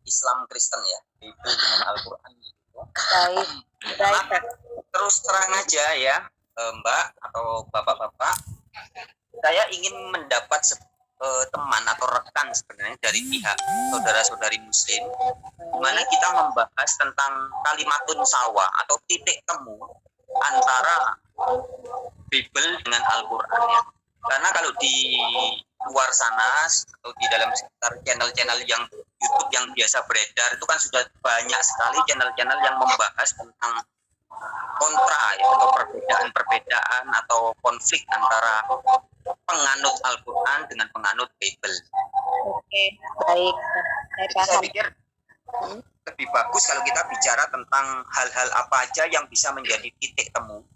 Islam Kristen ya, Bible dengan Al-Quran gitu. Baik, baik. Terus terang aja ya, Mbak atau Bapak-bapak, saya ingin mendapat teman atau rekan sebenarnya dari pihak saudara-saudari Muslim, di mana kita membahas tentang kalimatun sawa atau titik temu antara Bible dengan Al-Quran ya. Karena kalau di luar sana atau di dalam sekitar channel-channel yang YouTube yang biasa beredar itu kan sudah banyak sekali channel-channel yang membahas tentang kontra ya, atau perbedaan atau konflik antara penganut Al-Quran dengan penganut Bible. Oke, baik. Saya pikir lebih bagus kalau kita bicara tentang hal-hal apa aja yang bisa menjadi titik temu.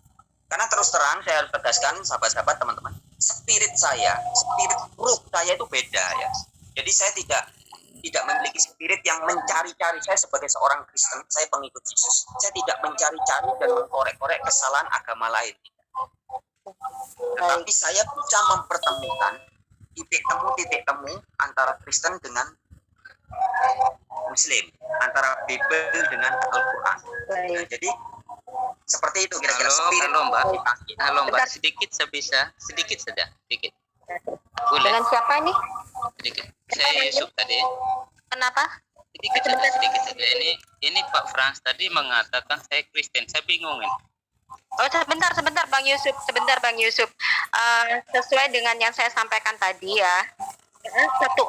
Karena terus terang saya harus tegaskan sahabat-sahabat teman-teman, spirit ruh saya itu beda ya. Jadi saya tidak memiliki spirit yang mencari-cari. Saya sebagai seorang Kristen, saya pengikut Yesus. Saya tidak mencari-cari dan mengkorek-korek kesalahan agama lain. Tetapi saya bisa mempertemukan titik temu antara Kristen dengan Muslim, antara Bible dengan Al-Quran. Nah, jadi seperti itu kira-kira. Halo Mbak, sedikit saja. Boleh. Dengan siapa nih? Sedikit. Saya Yusuf tadi. Kenapa? Sedikit saja. Ini Pak Frans tadi mengatakan saya Kristen. Saya bingung ini. Oh, sebentar Bang Yusuf. Sesuai dengan yang saya sampaikan tadi ya, satu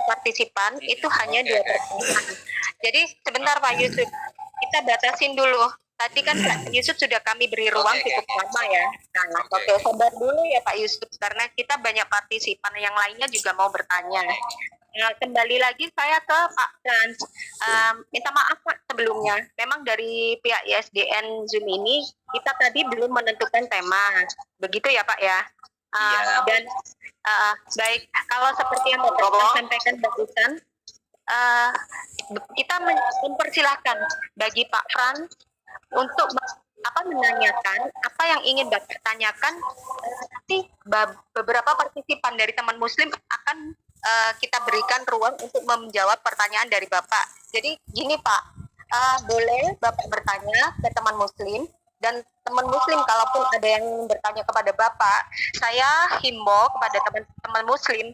partisipan itu hanya 2 pertanyaan. Jadi sebentar Pak Yusuf, kita batasin dulu. Tadi kan Pak Yusuf sudah kami beri ruang cukup lama ya. Nah, oke, sabar dulu ya Pak Yusuf, karena kita banyak partisipan yang lainnya juga mau bertanya. Nah, kembali lagi saya ke Pak Frans. Minta maaf Pak sebelumnya. Memang dari pihak ISDN Zoom ini kita tadi belum menentukan tema. Begitu ya Pak ya? Dan baik, kalau seperti yang Bapak sampaikan barusan, kita mempersilahkan bagi Pak Frans untuk menanyakan apa yang ingin Bapak tanyakan. Nanti beberapa partisipan dari teman Muslim akan kita berikan ruang untuk menjawab pertanyaan dari Bapak. Jadi gini Pak, boleh Bapak bertanya ke teman Muslim, dan teman Muslim kalaupun ada yang bertanya kepada Bapak, saya himbau kepada teman-teman Muslim,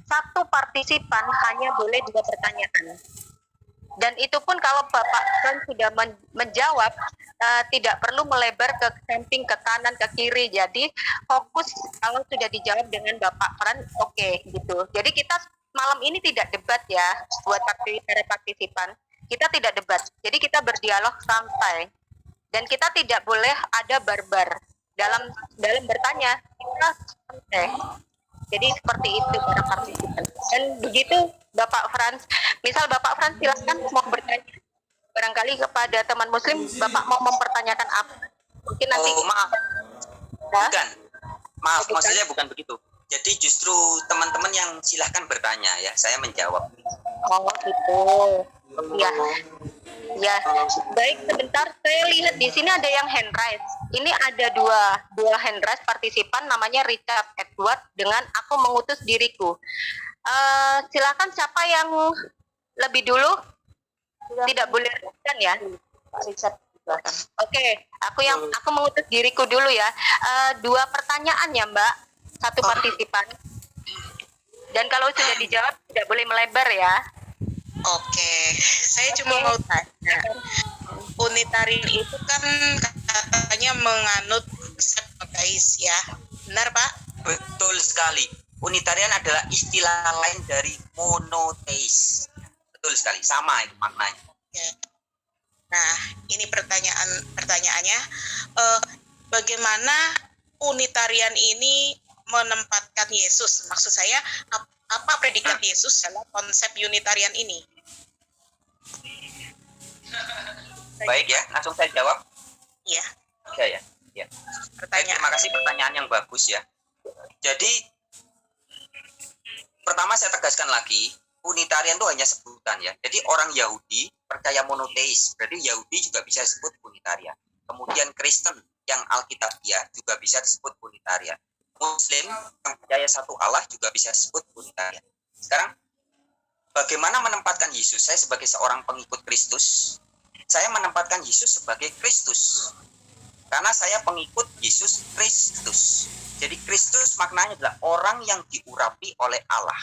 satu partisipan hanya boleh 2 pertanyaan. Dan itu pun kalau Bapak kan sudah menjawab, tidak perlu melebar ke samping, ke kanan, ke kiri. Jadi fokus kalau sudah dijawab dengan Bapak Fran, oke, gitu. Jadi kita malam ini tidak debat ya, buat para partisipan. Kita tidak debat. Jadi kita berdialog santai. Dan kita tidak boleh ada barbar dalam bertanya. Kita santai. Jadi seperti itu para partisipan. Dan begitu Bapak Frans, misal Bapak Frans silakan mau bertanya barangkali kepada teman Muslim, Bapak mau mempertanyakan apa? Mungkin nanti. Maaf, maksudnya bukan begitu. Jadi justru teman-teman yang silahkan bertanya ya, saya menjawab. Oh gitu. Ya. Baik, sebentar. Saya lihat di sini ada yang hand raise. Ini ada dua hand raise partisipan, namanya Richard Edward dengan Aku Mengutus Diriku. Silakan siapa yang lebih dulu? Tidak boleh kan ya? Pak Richard. Oke, aku mengutus diriku dulu ya. 2 pertanyaan ya Mbak, 1 partisipan. Dan kalau sudah dijawab tidak boleh melebar ya. Oke, saya cuma mau tanya. Unitarian itu kan katanya menganut konsep monoteis ya, benar Pak? Betul sekali. Unitarian adalah istilah lain dari monoteis. Betul sekali, sama itu maknanya. Ya. Nah, ini pertanyaannya, bagaimana Unitarian ini menempatkan Yesus? Maksud saya, apa predikat Yesus dalam konsep Unitarian ini? Baik ya, langsung saya jawab. Iya. Ya. Terima kasih pertanyaan yang bagus ya. Jadi pertama saya tegaskan lagi, Unitarian itu hanya sebutan ya. Jadi orang Yahudi percaya monoteis, berarti Yahudi juga bisa disebut Unitarian. Kemudian Kristen yang Alkitabiah juga bisa disebut Unitarian. Muslim yang percaya satu Allah juga bisa disebut Unitarian. Sekarang bagaimana menempatkan Yesus? Saya sebagai seorang pengikut Kristus, saya menempatkan Yesus sebagai Kristus. Karena saya pengikut Yesus Kristus. Jadi Kristus maknanya adalah orang yang diurapi oleh Allah.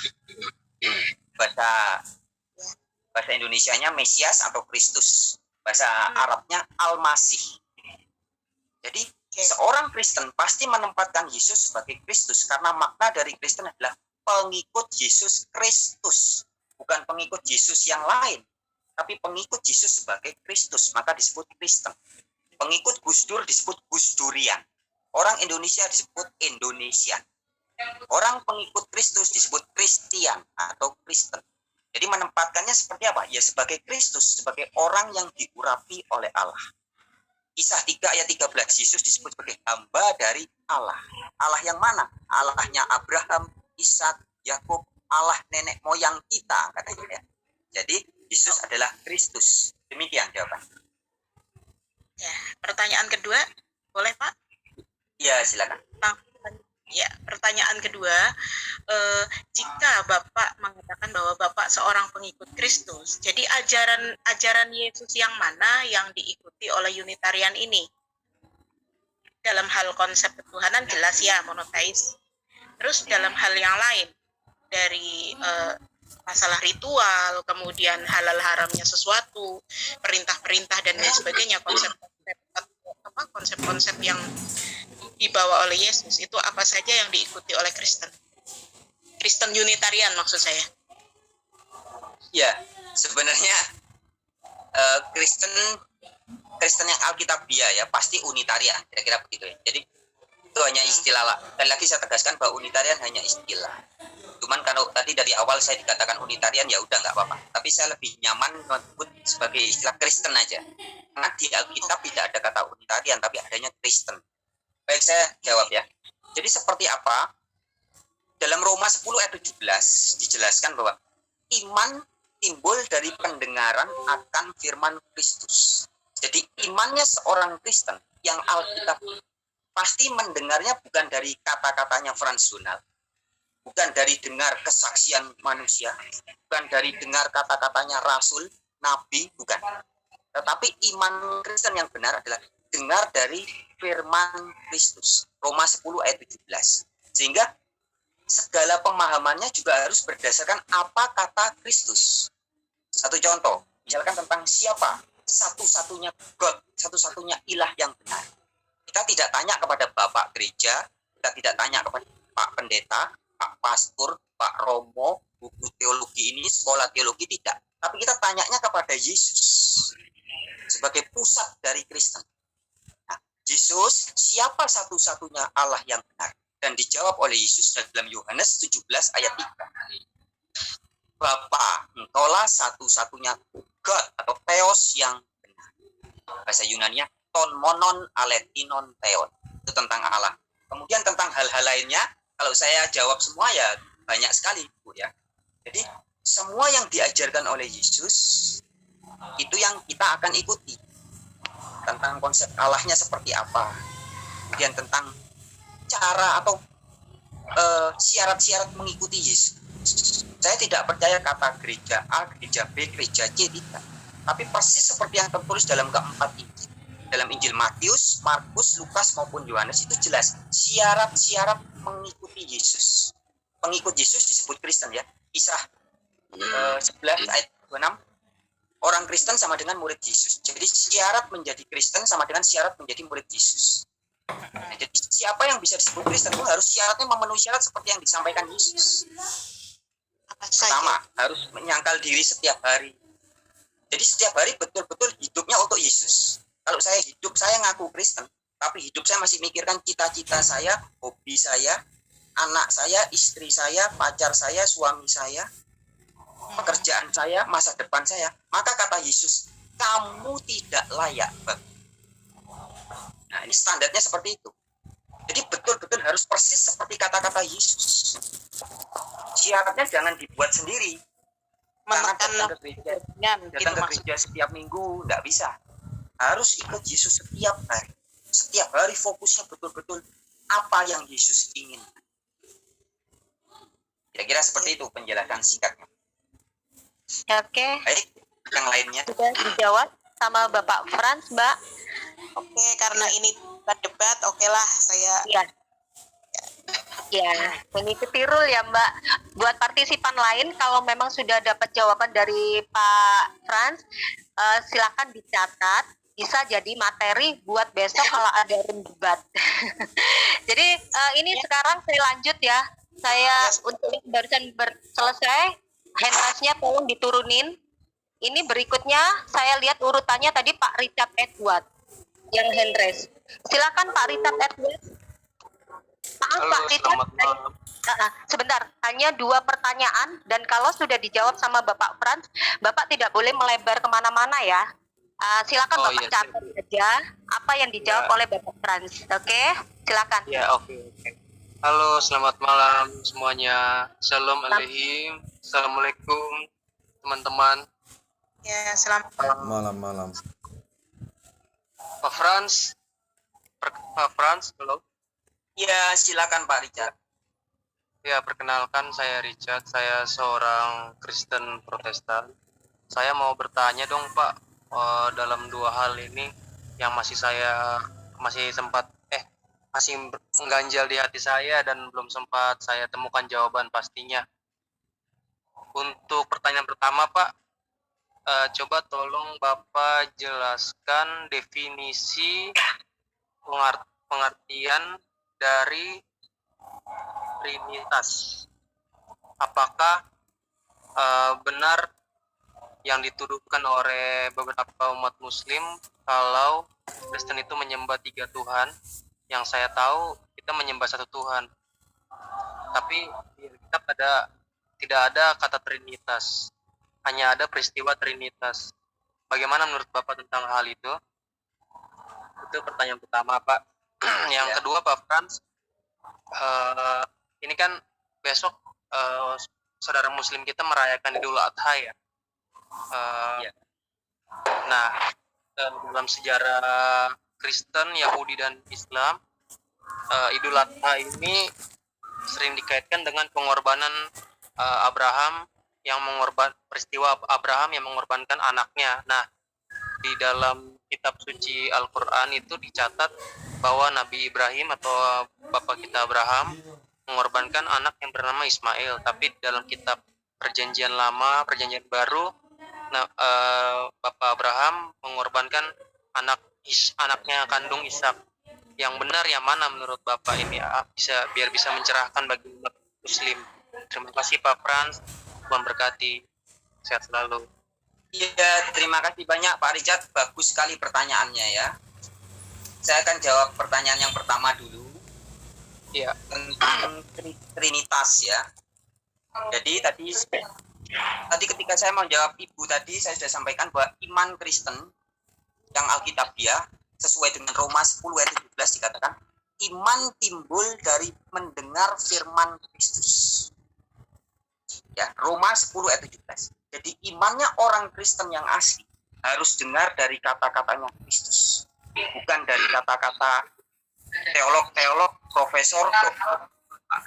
Bahasa Indonesianya Mesias atau Kristus. Bahasa Arabnya Al-Masih. Jadi seorang Kristen pasti menempatkan Yesus sebagai Kristus. Karena makna dari Kristen adalah pengikut Yesus Kristus. Bukan pengikut Yesus yang lain. Tapi pengikut Yesus sebagai Kristus. Maka disebut Kristen. Pengikut Gus Dur disebut Gus Durian. Orang Indonesia disebut Indonesian. Orang pengikut Kristus disebut Kristian atau Kristen. Jadi menempatkannya seperti apa? Ya sebagai Kristus, sebagai orang yang diurapi oleh Allah. Kisah 3 ayat 13, Yesus disebut sebagai hamba dari Allah. Allah yang mana? Allahnya Abraham, Ishak, Yakub, Allah nenek moyang kita, katanya ya. Jadi Yesus adalah Kristus. Demikian jawaban. Ya, pertanyaan kedua, boleh Pak? Ya, silakan. Ya, pertanyaan kedua, jika Bapak mengatakan bahwa Bapak seorang pengikut Kristus, jadi ajaran Yesus yang mana yang diikuti oleh Unitarian ini? Dalam hal konsep ketuhanan jelas ya, monoteis. Terus dalam hal yang lain, dari masalah ritual, kemudian halal haramnya sesuatu, perintah-perintah dan lain sebagainya, konsep-konsep yang dibawa oleh Yesus itu apa saja yang diikuti oleh Kristen Unitarian maksud saya. Ya, sebenarnya Kristen yang Alkitabiah ya pasti Unitarian, kira-kira begitu ya. Jadi itu hanya istilah lah. Dan lagi saya tegaskan bahwa Unitarian hanya istilah. Cuman kalau tadi dari awal saya dikatakan Unitarian ya udah nggak apa-apa. Tapi saya lebih nyaman menyebut sebagai istilah Kristen aja. Karena di Alkitab tidak ada kata Unitarian, tapi adanya Kristen. Baik, saya jawab ya. Jadi seperti apa? Dalam Roma 10 ayat 17 dijelaskan bahwa iman timbul dari pendengaran akan firman Kristus. Jadi imannya seorang Kristen yang Alkitab pasti mendengarnya bukan dari kata-katanya Frans Journal, bukan dari dengar kesaksian manusia, bukan dari dengar kata-katanya Rasul, Nabi, bukan. Tetapi iman Kristen yang benar adalah dengar dari firman Kristus. Roma 10 ayat 17. Sehingga segala pemahamannya juga harus berdasarkan apa kata Kristus. Satu contoh, misalkan tentang siapa satu-satunya God, satu-satunya ilah yang benar. Kita tidak tanya kepada Bapak Gereja, kita tidak tanya kepada Pak Pendeta, Pak Pastor, Pak Romo, buku teologi ini, sekolah teologi, tidak. Tapi kita tanyanya kepada Yesus sebagai pusat dari Kristen. Nah, Yesus, siapa satu-satunya Allah yang benar? Dan dijawab oleh Yesus dalam Yohanes 17 ayat 3. Bapa, engkaulah satu-satunya God atau Theos yang benar. Bahasa Yunaninya ton monon aletinon theon. Itu tentang Allah. Kemudian tentang hal-hal lainnya, kalau saya jawab semua ya banyak sekali, Bu ya. Jadi semua yang diajarkan oleh Yesus itu yang kita akan ikuti. Tentang konsep Allahnya seperti apa. Kemudian tentang cara atau syarat-syarat mengikuti Yesus. Saya tidak percaya kata gereja A, gereja B, gereja C, tidak. Tapi persis seperti yang tertulis dalam keempat Injil. Dalam Injil Matius, Markus, Lukas maupun Yohanes itu jelas syarat-syarat mengikuti Yesus. Pengikut Yesus disebut Kristen ya. Kisah 11 ayat 26. Orang Kristen sama dengan murid Yesus. Jadi syarat menjadi Kristen sama dengan syarat menjadi murid Yesus. Nah, jadi siapa yang bisa disebut Kristen itu harus syaratnya memenuhi syarat seperti yang disampaikan Yesus. Pertama, harus menyangkal diri setiap hari. Jadi setiap hari betul-betul hidupnya untuk Yesus. Kalau saya hidup, saya ngaku Kristen, tapi hidup saya masih mikirkan cita-cita saya, hobi saya, anak saya, istri saya, pacar saya, suami saya, pekerjaan saya, masa depan saya. Maka kata Yesus, kamu tidak layak. Nah, ini standarnya seperti itu. Jadi betul-betul harus persis seperti kata-kata Yesus. Syaratnya jangan dibuat sendiri. Menekan datang ke gereja setiap minggu, nggak bisa. Harus ikut Yesus setiap hari. Setiap hari fokusnya betul-betul apa yang Yesus ingin. Kira-kira seperti itu penjelasan singkatnya. Oke, Baik, yang lainnya. sudah dijawab sama Bapak Franz, Mbak. Oke, karena ini debat, oke lah saya. Iya. Ya, ini ketirul ya Mbak. Buat partisipan lain, kalau memang sudah dapat jawaban dari Pak Franz, silakan dicatat. Bisa jadi materi buat besok kalau ada debat. Jadi ini sekarang saya lanjut ya. Saya untuk yang barusan selesai, hand raise-nya tolong diturunin. Ini berikutnya saya lihat urutannya tadi Pak Richard Edward yang hand raise. Silakan Pak Richard Edward. Maaf Halo, Pak Richard. selamat malam. Sebentar, hanya 2 pertanyaan dan kalau sudah dijawab sama Bapak Franz, Bapak tidak boleh melebar kemana-mana ya. Silakan Oh, Bapak iya, catat saja apa yang dijawab Ya. oleh Bapak Franz. Oke, silakan. Ya, oke. Halo, selamat malam semuanya. Shalom aleihim. Assalamualaikum, teman-teman. Ya, selamat Malam-malam. Pak Franz. Pak Franz, halo. Ya, silakan Pak Richard. Ya, perkenalkan saya Richard. Saya seorang Kristen Protestan. Saya mau bertanya dong, Pak, dalam 2 hal ini yang masih mengganjal di hati saya dan belum sempat saya temukan jawaban pastinya. Untuk pertanyaan pertama, Pak, coba tolong Bapak jelaskan definisi pengertian dari Trinitas. Apakah benar yang dituduhkan oleh beberapa umat Muslim kalau Kristen itu menyembah 3 Tuhan? Yang saya tahu kita menyembah 1 Tuhan. Tapi di kitab tidak ada kata Trinitas. Hanya ada peristiwa Trinitas. Bagaimana menurut Bapak tentang hal itu? Itu pertanyaan pertama, Pak. Yang kedua, Pak Franz, ini kan besok saudara Muslim kita merayakan Idul Adha ya. Nah, dalam sejarah Kristen, Yahudi dan Islam, Idul Adha ini sering dikaitkan dengan pengorbanan Abraham peristiwa Abraham yang mengorbankan anaknya. Nah, di dalam kitab suci Al-Quran itu dicatat bahwa Nabi Ibrahim atau bapak kita Abraham mengorbankan anak yang bernama Ismail. Tapi dalam kitab Perjanjian Lama, Perjanjian Baru, Bapak Abraham mengorbankan anaknya kandung Ishak. Yang benar yang mana menurut Bapak ini biar bisa mencerahkan bagi umat Muslim? Terima kasih Pak Franz, Tuhan berkati, sehat selalu. Iya, terima kasih banyak Pak Richard. Bagus sekali pertanyaannya ya. Saya akan jawab pertanyaan yang pertama dulu. Ya. Tentang Trinitas ya. Jadi tadi ketika saya mau jawab Ibu tadi, saya sudah sampaikan bahwa iman Kristen yang Alkitabiah sesuai dengan Roma 10 ayat 17 dikatakan iman timbul dari mendengar firman Kristus. Ya, Roma 10 ayat 17. Jadi imannya orang Kristen yang asli harus dengar dari kata-katanya Kristus, bukan dari kata-kata teolog, profesor, dokter,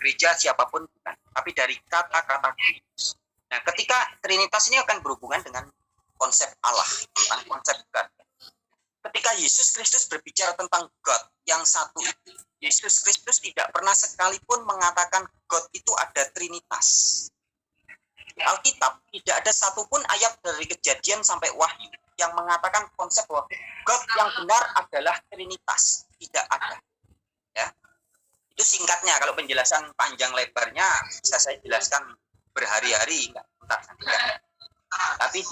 gereja siapapun bukan, tapi dari kata-kata Kristus. Nah, ketika Trinitas ini akan berhubungan dengan konsep Allah, tentang konsep God. Ketika Yesus Kristus berbicara tentang God yang satu itu, Yesus Kristus tidak pernah sekalipun mengatakan God itu ada Trinitas. Di Alkitab tidak ada satupun ayat dari Kejadian sampai Wahyu yang mengatakan konsep bahwa God yang benar adalah Trinitas. Tidak ada. Ya. Itu singkatnya. Kalau penjelasan panjang lebarnya bisa saya jelaskan berhari-hari, enggak. Tapi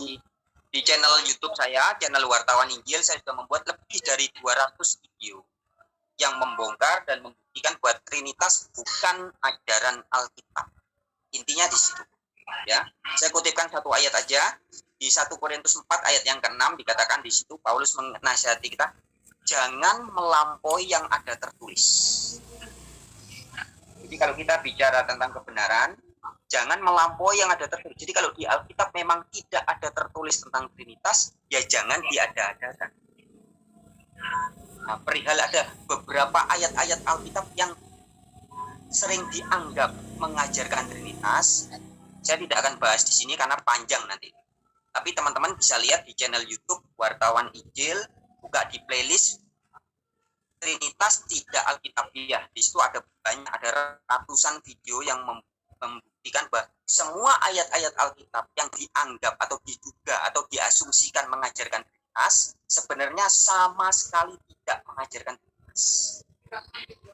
di channel YouTube saya, channel Wartawan Injil, saya sudah membuat lebih dari 200 video yang membongkar dan membuktikan bahwa Trinitas bukan ajaran Alkitab. Intinya di situ. Ya, saya kutipkan satu ayat aja di 1 Korintus 4 ayat yang ke-6 dikatakan di situ Paulus menasihati kita jangan melampaui yang ada tertulis. Jadi kalau kita bicara tentang kebenaran, jangan melampaui yang ada tertulis. Jadi kalau di Alkitab memang tidak ada tertulis tentang Trinitas, ya jangan diada-adakan. Nah, perihal ada beberapa ayat-ayat Alkitab yang sering dianggap mengajarkan Trinitas, saya tidak akan bahas di sini karena panjang nanti. Tapi teman-teman bisa lihat di channel YouTube Wartawan Injil, buka di playlist Trinitas Tidak Alkitabiah. Di situ ada banyak, ada ratusan video yang membuktikan bahwa semua ayat-ayat Alkitab yang dianggap atau diduga atau diasumsikan mengajarkan Trinitas sebenarnya sama sekali tidak mengajarkan Trinitas.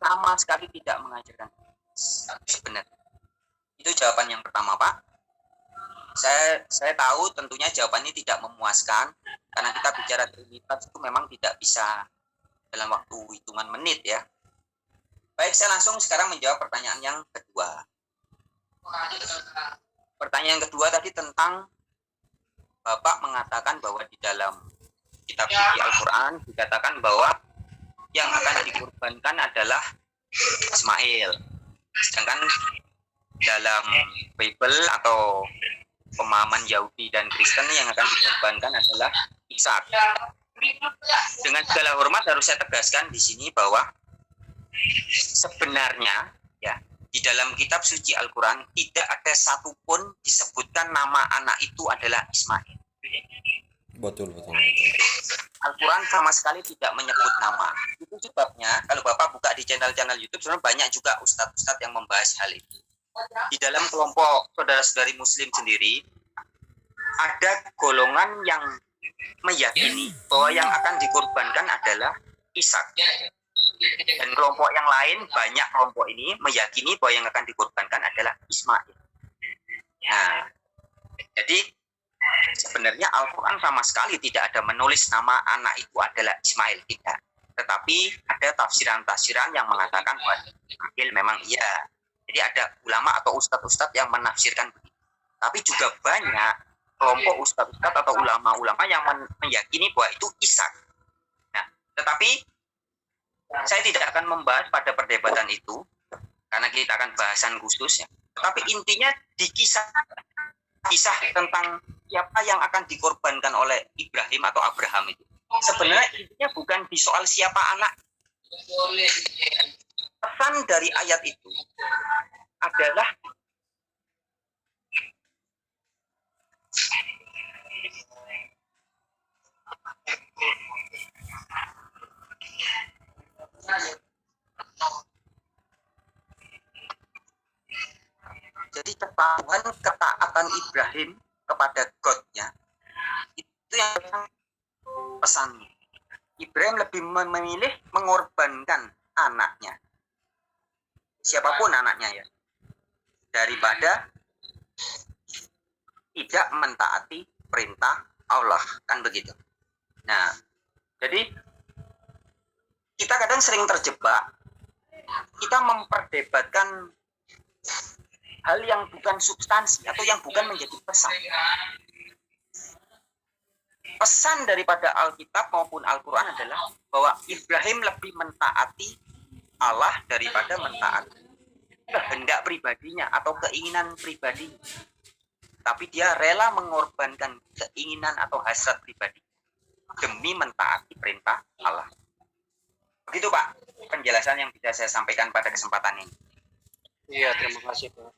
Sama sekali tidak mengajarkan Trinitas sebenarnya. Itu jawaban yang pertama, Pak. Saya tahu tentunya jawaban ini tidak memuaskan karena kita bicara Trinitas itu memang tidak bisa dalam waktu hitungan menit ya. Baik, saya langsung sekarang menjawab pertanyaan yang kedua. Pertanyaan yang kedua tadi tentang Bapak mengatakan bahwa di dalam kitab suci Al-Quran dikatakan bahwa yang akan dikorbankan adalah Ismail. Sedangkan dalam Bible atau pemahaman Yahudi dan Kristen yang akan dikorbankan adalah Ishak. Dengan segala hormat harus saya tegaskan di sini bahwa sebenarnya ya di dalam kitab suci Al-Quran tidak ada satupun disebutkan nama anak itu adalah Ismail. Betul. Al-Quran sama sekali tidak menyebut nama. Itu sebabnya kalau Bapak buka di channel-channel YouTube sebenarnya banyak juga ustadz-ustadz yang membahas hal itu. Di dalam kelompok saudara-saudari Muslim sendiri ada golongan yang meyakini bahwa yang akan dikorbankan adalah Ishak. Dan kelompok yang lain, banyak kelompok ini meyakini bahwa yang akan dikorbankan adalah Ismail. Nah, jadi sebenarnya Al-Quran sama sekali tidak ada menulis nama anak itu adalah Ismail, tidak. Tetapi ada tafsiran-tafsiran yang mengatakan bahwa Ismail memang iya. Jadi ada ulama atau ustadz-ustadz yang menafsirkan begitu. Tapi juga banyak kelompok ustadz-ustadz atau ulama-ulama yang meyakini bahwa itu Ishak. Nah, tetapi saya tidak akan membahas pada perdebatan itu karena kita akan bahasan khusus ya. Tetapi intinya di kisah tentang siapa yang akan dikorbankan oleh Ibrahim atau Abraham itu. Sebenarnya intinya bukan di soal siapa anak. Pesan dari ayat itu adalah jadi ketaatan Ibrahim kepada God-nya itu yang pesannya. Ibrahim lebih memilih mengorbankan anaknya, siapapun anaknya ya, daripada tidak mentaati perintah Allah, kan begitu. Nah, jadi kita kadang sering terjebak, kita memperdebatkan hal yang bukan substansi atau yang bukan menjadi pesan. Pesan daripada Alkitab maupun Al-Quran adalah bahwa Ibrahim lebih mentaati Allah daripada mentaati kehendak pribadinya atau keinginan pribadinya. Tapi dia rela mengorbankan keinginan atau hasrat pribadi demi mentaati perintah Allah. Begitu Pak, penjelasan yang bisa saya sampaikan pada kesempatan ini. Iya, terima kasih Pak.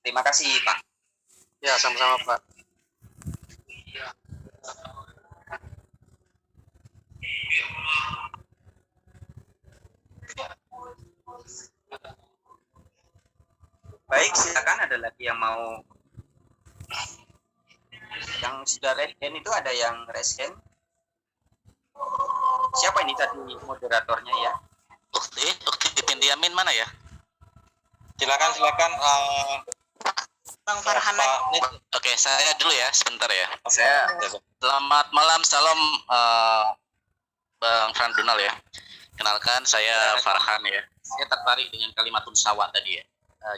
Terima kasih Pak. Ya, sama-sama Pak. Baik, silakan, ada lagi yang mau, yang sudah raise hand itu ada yang raise hand. Siapa ini tadi moderatornya ya? Ukti Pindiamin mana ya? Silakan Bang Farhan. Oke, saya dulu ya, sebentar ya. Saya Selamat malam, salam Bang Fran Donald ya. Kenalkan, saya Farhan ya. Saya tertarik dengan kalimatun sawa tadi ya.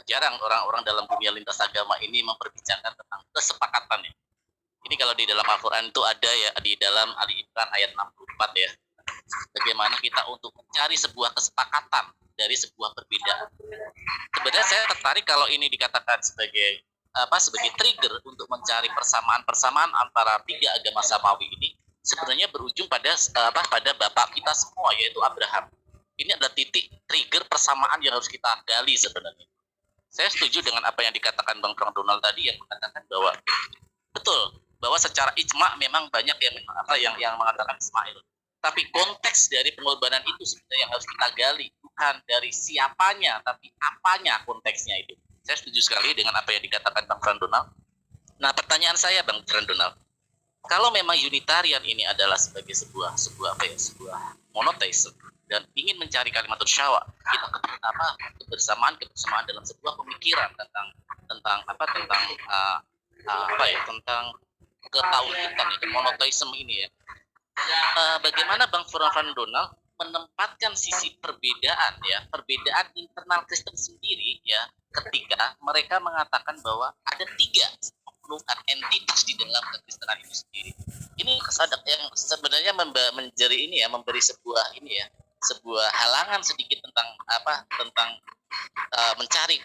Jarang orang-orang dalam dunia lintas agama ini memperbincangkan tentang kesepakatan ya. Ini kalau di dalam Al-Quran itu ada ya, di dalam Ali Imran ayat 64 ya. Bagaimana kita untuk mencari sebuah kesepakatan dari sebuah perbedaan. Sebenarnya saya tertarik kalau ini dikatakan sebagai sebagai trigger untuk mencari persamaan antara tiga agama samawi ini, sebenarnya berujung pada pada bapak kita semua, yaitu Abraham. Ini adalah titik trigger persamaan yang harus kita gali sebenarnya. Saya setuju dengan apa yang dikatakan Bang Frank Donald tadi yang mengatakan bahwa betul bahwa secara ijma memang banyak yang mengatakan Ismail. Tapi konteks dari pengorbanan itu sebenarnya yang harus kita gali, bukan dari siapanya, tapi apanya konteksnya itu. Saya setuju sekali dengan apa yang dikatakan Bang Fran Donald. Nah, pertanyaan saya Bang Fran Donald, kalau memang Unitarian ini adalah sebagai sebuah monoteisme dan ingin mencari kalimat syawa, kita kebersamaan dalam sebuah pemikiran tentang ketauhidan itu monoteisme ini ya. Bagaimana Bang Fran Donald menempatkan sisi perbedaan internal Kristen sendiri ya, ketika mereka mengatakan bahwa ada 3 entitas di dalam kekristenan itu sendiri. Ini kesadap yang sebenarnya memberi sebuah halangan sedikit tentang mencari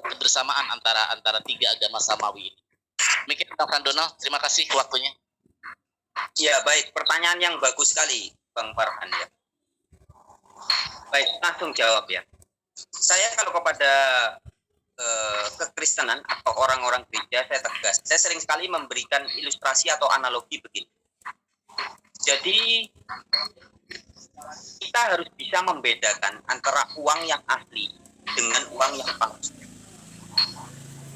kebersamaan antara 3 agama samawi ini. Demikian Bang Fran Donald, terima kasih waktunya. Ya, baik, pertanyaan yang bagus sekali Bang Farhan ya. Baik, langsung jawab ya. Saya kalau kepada kekristenan atau orang-orang gereja, saya tegas. Saya sering sekali memberikan ilustrasi atau analogi begini. Jadi kita harus bisa membedakan antara uang yang asli dengan uang yang palsu.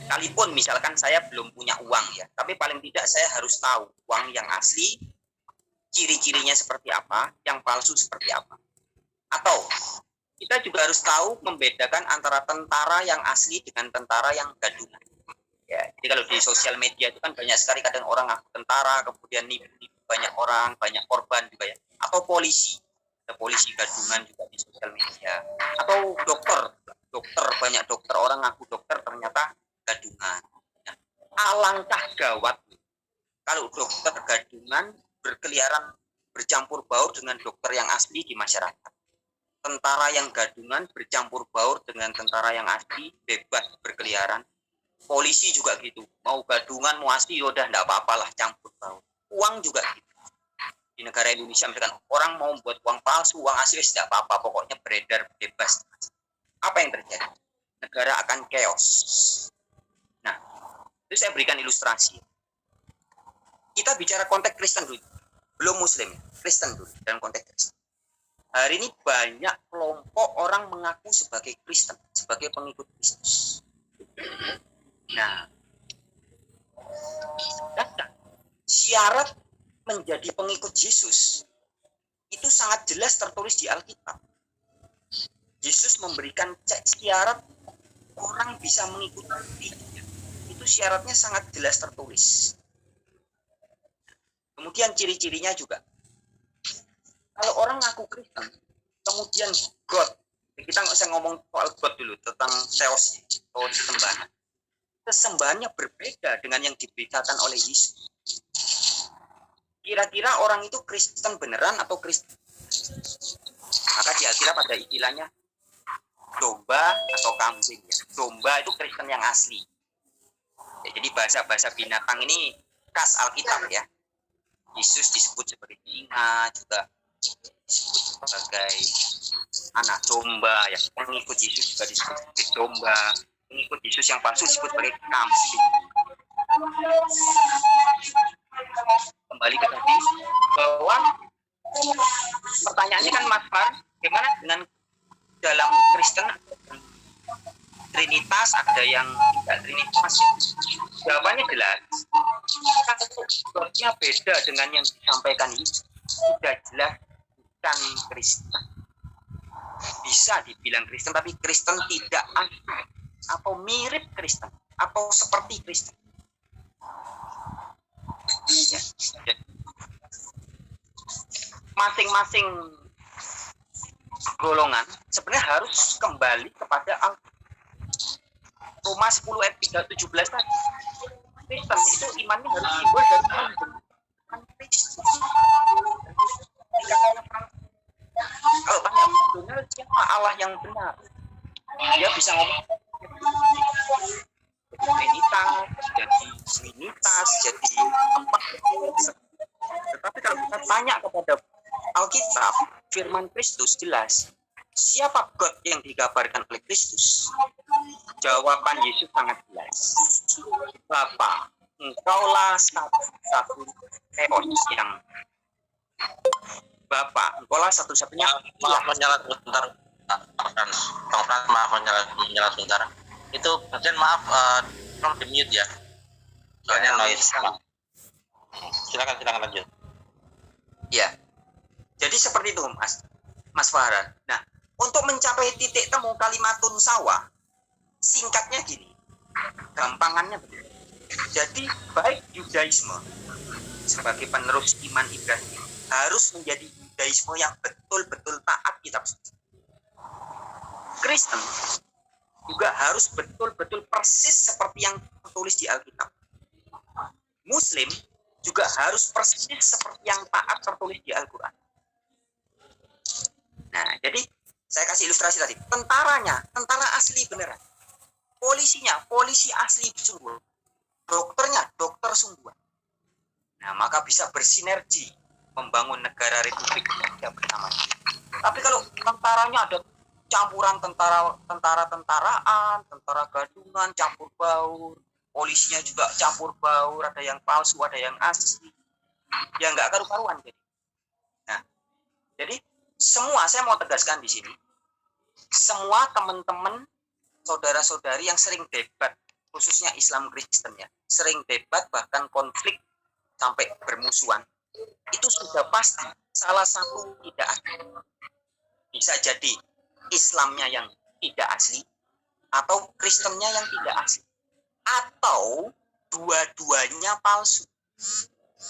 Sekalipun misalkan saya belum punya uang ya, tapi paling tidak saya harus tahu uang yang asli, ciri-cirinya seperti apa, yang palsu seperti apa. Atau kita juga harus tahu membedakan antara tentara yang asli dengan tentara yang gadungan. Ya, jadi kalau di sosial media itu kan banyak sekali kadang orang ngaku tentara, kemudian nipu banyak orang, banyak korban juga ya. Atau polisi, ada polisi gadungan juga di sosial media. Atau dokter banyak dokter, orang ngaku dokter ternyata gadungan. Nah, alangkah gawat kalau dokter gadungan berkeliaran bercampur baur dengan dokter yang asli di masyarakat. Tentara yang gadungan bercampur baur dengan tentara yang asli, bebas berkeliaran. Polisi juga gitu, mau gadungan mau asli yaudah enggak apa-apalah campur baur. Uang juga gitu. Di negara Indonesia misalkan orang mau buat uang palsu, uang asli tidak apa-apa, pokoknya beredar bebas. Apa yang terjadi? Negara akan chaos. Nah, itu saya berikan ilustrasi. Kita bicara konteks Kristen dulu, belum Muslim, Kristen dulu dalam konteks Kristen. Hari ini banyak kelompok orang mengaku sebagai Kristen, sebagai pengikut Kristus. Nah, syarat menjadi pengikut Yesus itu sangat jelas tertulis di Alkitab. Yesus memberikan syarat orang bisa mengikuti dia. Itu syaratnya sangat jelas tertulis. Kemudian ciri-cirinya juga. Kalau orang ngaku Kristen, kemudian God, kita nggak usah ngomong soal God dulu, tentang theos atau sesembahan. Kesembahannya berbeda dengan yang diberitakan oleh Yesus. Kira-kira orang itu Kristen beneran atau Kristen? Maka di Alkitab ada istilahnya domba atau kambing. Ya. Domba itu Kristen yang asli. Ya, jadi bahasa-bahasa binatang ini khas Alkitab ya. Yesus disebut sebagai singa, juga disebut sebagai anak domba. Ya. Pengikut Yesus juga disebut sebagai domba. Pengikut Yesus yang palsu disebut sebagai kambing. Kembali ke tadi bahwa pertanyaannya kan Mas Far, bagaimana dengan dalam Kristen Trinitas, ada yang tidak Trinitas ya. Jawabannya jelas. Kalau beda dengan yang disampaikan Yesus, sudah jelas bukan Kristen. Bisa dibilang Kristen, tapi Kristen tidak asli atau mirip Kristen atau seperti Kristen. Ya. Masing-masing golongan sebenarnya harus kembali kepada Roma 10 ayat 17 tadi. Kristen itu imannya harus simbol dari Tuhan Kristus. Kalau tanya Donald, siapa Allah yang benar? Dia bisa ngomong jadi Trinitas, jadi Trinitas, jadi empat. Tetapi kalau kita tanya kepada Alkitab, firman Kristus jelas. Siapa God yang digambarkan oleh Kristus? Jawaban Yesus sangat jelas. Bapa. engkaulah satu teos yang Bapak, engkaulah satu-satunya Maaf menyalat sebentar, Pak Frans. Bang Frans, maaf menyalat sebentar. Itu Presiden maaf, tolong di mute ya. Soalnya noise. Silakan lanjut. ya. Jadi seperti itu Mas Farhan. Nah, untuk mencapai titik temu kalimatun sawa, singkatnya gini, gampangannya begini. Jadi baik Yudaisme sebagai penerus iman Ibrahim harus menjadi Yudaisme yang betul-betul taat kitab suci. Kristen juga harus betul-betul persis seperti yang tertulis di Alkitab. Muslim juga harus persis seperti yang taat tertulis di Al-Quran. Nah, jadi saya kasih ilustrasi tadi. Tentara asli beneran. Polisinya, polisi asli sungguh. Dokternya, dokter sungguhan. Nah, maka bisa bersinergi membangun negara Republik Indonesia bersama. Tapi kalau tentaranya ada campuran tentara-tentaraan, tentara gadungan, campur baur, polisinya juga campur baur, ada yang palsu, ada yang asli, ya nggak karu-karuan. Nah, jadi semua, saya mau tegaskan di sini, semua teman-teman, saudara-saudari yang sering debat, khususnya Islam Kristen ya, sering debat bahkan konflik sampai bermusuhan, itu sudah pasti salah satu tidak asli. Bisa jadi Islamnya yang tidak asli, atau Kristennya yang tidak asli, atau dua-duanya palsu.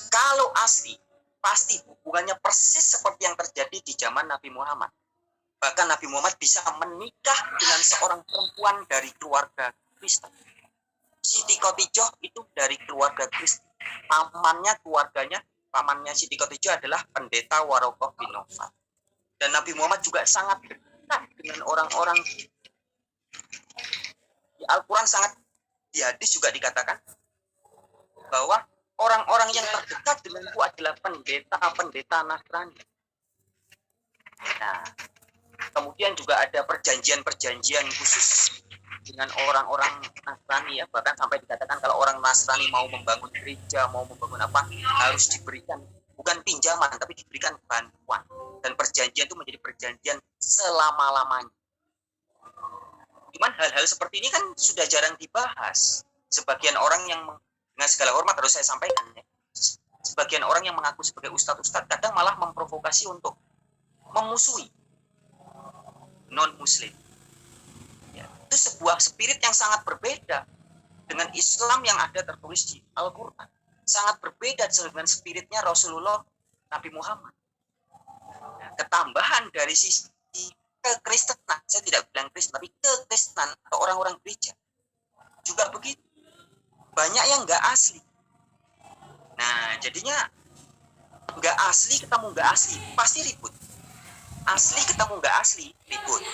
Kalau asli, pasti hubungannya persis seperti yang terjadi di zaman Nabi Muhammad. Bahkan Nabi Muhammad bisa menikah dengan seorang perempuan dari keluarga Kristen. Siti Khotijah itu dari keluarga Kristen. Pamannya Siti Khotijah adalah pendeta Warokoh bin Nawfal. Dan Nabi Muhammad juga sangat dekat dengan orang-orang. Di Al-Quran sangat, di hadis juga dikatakan bahwa orang-orang yang terdekat denganku adalah pendeta Nasrani. Nah, kemudian juga ada perjanjian-perjanjian khusus dengan orang-orang Nasrani ya, bahkan sampai dikatakan kalau orang Nasrani mau membangun gereja, mau membangun apa, harus diberikan bukan pinjaman tapi diberikan bantuan, dan perjanjian itu menjadi perjanjian selama-lamanya. Cuman hal-hal seperti ini kan sudah jarang dibahas. Sebagian orang yang, dengan segala hormat harus saya sampaikan ya, sebagian orang yang mengaku sebagai ustadz-ustadz kadang malah memprovokasi untuk memusuhi non-muslim. Ya, itu sebuah spirit yang sangat berbeda dengan Islam yang ada tertulis di Al-Quran. Sangat berbeda dengan spiritnya Rasulullah Nabi Muhammad. Nah, ketambahan dari sisi kekristenan, saya tidak bilang Kristen, tapi kekristenan atau orang-orang gereja juga begitu. Banyak yang nggak asli. Nah, jadinya nggak asli ketemu nggak asli, pasti ribut. Asli ketemu nggak asli, ribut.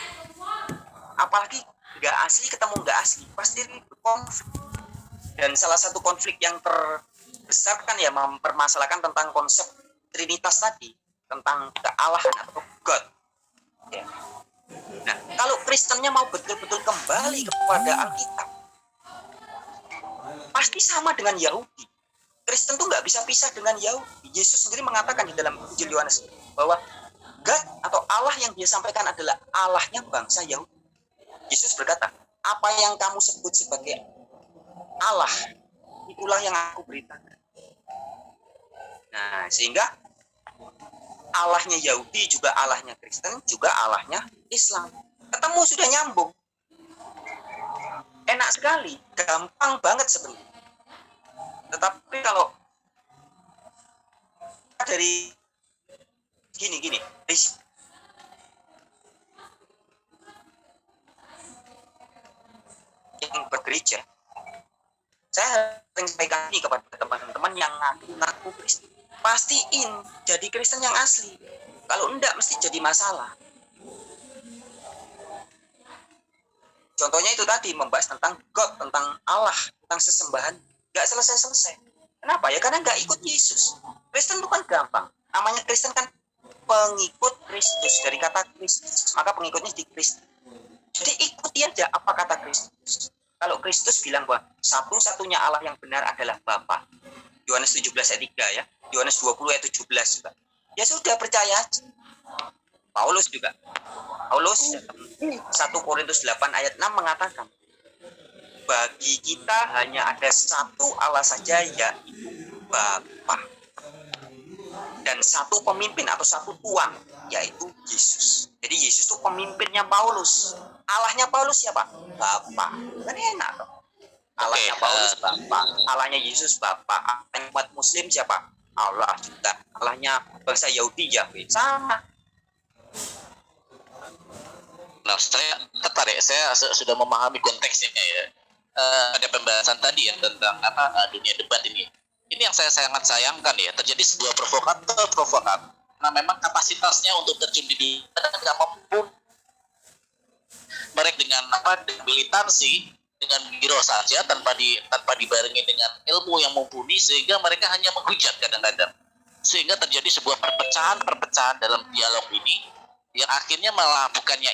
Apalagi nggak asli ketemu nggak asli, pasti ribut, konflik. Dan salah satu konflik yang terbesar kan ya mempermasalahkan tentang konsep Trinitas tadi, tentang kealahan atau God. Ya. Nah, kalau Kristennya mau betul-betul kembali kepada Alkitab, pasti sama dengan Yahudi. Kristen tuh nggak bisa pisah dengan Yahudi. Yesus sendiri mengatakan di dalam Injil Yohanes bahwa God atau Allah yang dia sampaikan adalah Allahnya bangsa Yahudi. Yesus berkata, apa yang kamu sebut sebagai Allah, itulah yang aku beritakan. Nah, sehingga Allahnya Yahudi juga Allahnya Kristen, juga Allahnya Islam. Ketemu sudah nyambung. Enak sekali, gampang banget sebenarnya. Tetapi kalau dari gini, yang bergereja, saya sering sampaikan ini kepada teman-teman yang ngaku Kristen. Pastiin jadi Kristen yang asli. Kalau enggak, mesti jadi masalah. Contohnya itu tadi, membahas tentang God, tentang Allah, tentang sesembahan. Nggak selesai-selesai. Kenapa? Ya karena nggak ikut Yesus. Kristen itu kan gampang. Namanya Kristen kan pengikut Kristus, dari kata Kristus. Maka pengikutnya di Kristus. Jadi ikuti aja apa kata Kristus. Kalau Kristus bilang bahwa satu-satunya Allah yang benar adalah Bapa. Yohanes 17 ayat 3 ya. Yohanes 20 ayat 17 juga. Ya sudah, percaya aja. Paulus juga. Paulus 1 Korintus 8 ayat 6 mengatakan, bagi kita hanya ada satu Allah saja, yaitu Bapa. Dan satu pemimpin atau satu tuan, yaitu Yesus. Jadi Yesus itu pemimpinnya Paulus. Allahnya Paulus siapa? Bapa. Kan enak dong. Allahnya Paulus Bapa. Allahnya Yesus Bapa. Allahnya umat Muslim siapa? Allah juga. Allahnya bangsa Yahudi Yahweh. Sama. Nah, saya tertarik. Saya sudah memahami konteksnya ya. Ada pembahasan tadi ya tentang dunia debat ini. Ini yang saya sangat sayangkan ya. Terjadi sebuah provokator. Nah, memang kapasitasnya untuk terjun di dunia tidak mampu. Mereka dengan militansi, dengan biro saja tanpa dibarengi dengan ilmu yang mumpuni, sehingga mereka hanya menghujat kadang-kadang. Sehingga terjadi sebuah perpecahan dalam dialog ini, yang akhirnya malah bukannya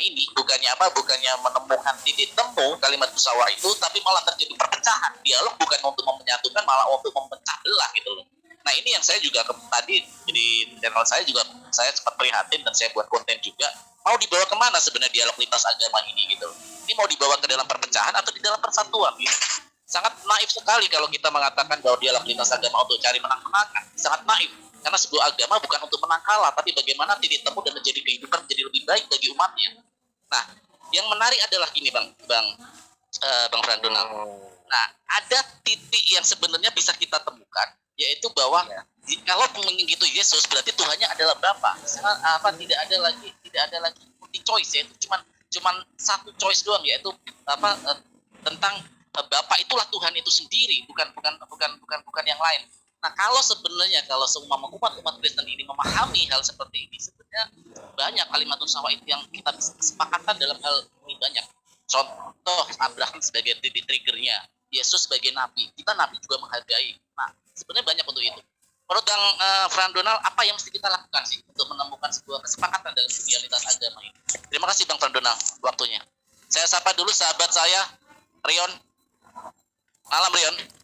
menemukan titik temu kalimat musyawarah itu, tapi malah terjadi perpecahan. Dialog bukan untuk menyatukan, malah untuk memecah belah gitu loh. Nah, ini yang saya juga tadi di channel saya juga saya sempat prihatin dan saya buat konten juga, mau dibawa kemana sebenarnya dialog lintas agama ini gitu. Ini mau dibawa ke dalam perpecahan atau di dalam persatuan gitu. Sangat naif sekali kalau kita mengatakan bahwa dialog lintas agama untuk cari menang-menangan. Sangat naif. Karena sebuah agama bukan untuk menang kalah, tapi bagaimana titik temu dan menjadi kehidupan menjadi lebih baik bagi umatnya. Nah, yang menarik adalah gini Bang Frandonal. Nah, ada titik yang sebenarnya bisa kita temukan, yaitu bahwa kalau mengikuti Yesus berarti Tuhannya adalah Bapa. Tidak ada lagi multi choice, yaitu cuman satu choice doang, yaitu tentang Bapa itulah Tuhan itu sendiri, bukan yang lain. Nah, kalau seumpama umat Kristen ini memahami hal seperti ini, sebenarnya banyak kalimat usaha itu yang kita bisa kesepakatan dalam hal ini banyak. Contoh, Abraham sebagai titik triggernya, Yesus sebagai nabi, kita nabi juga menghargai. Nah, sebenarnya banyak untuk itu. Menurut Bang Frandonal, apa yang mesti kita lakukan sih untuk menemukan sebuah kesepakatan dalam dunia lintas agama ini? Terima kasih Bang Frandonal waktunya. Saya sapa dulu sahabat saya, Rion. Malam Rion.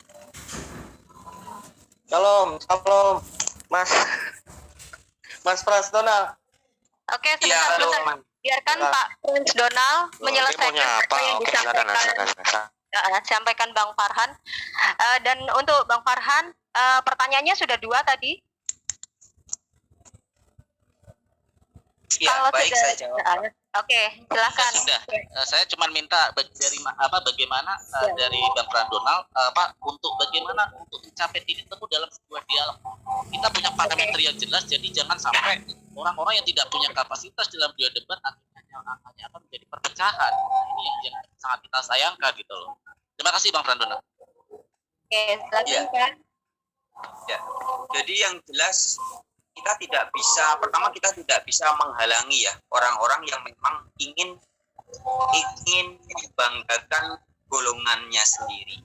Shalom, Mas Frandonal. Oke, Iya, sebentar. Biarkan Pak Frans Donald menyelesaikan apa yang disampaikan Bang Farhan. Dan untuk Bang Farhan, pertanyaannya sudah 2 tadi. Ya, baik, saya jawab. Oke, silakan. Sudah. Saya cuma minta bagaimana dari Bang Frandonal untuk bagaimana untuk mencapai titik temu dalam sebuah dialog. Kita punya parameter yang jelas, jadi jangan sampai orang-orang yang tidak punya kapasitas dalam dialog debat hanya akan menjadi perpecahan. Nah, ini yang sangat kita sayangkan gitu loh. Terima kasih Bang Frandonal. Oke, silakan. Ya. Jadi yang jelas kita tidak bisa menghalangi ya orang-orang yang memang ingin membanggakan golongannya sendiri,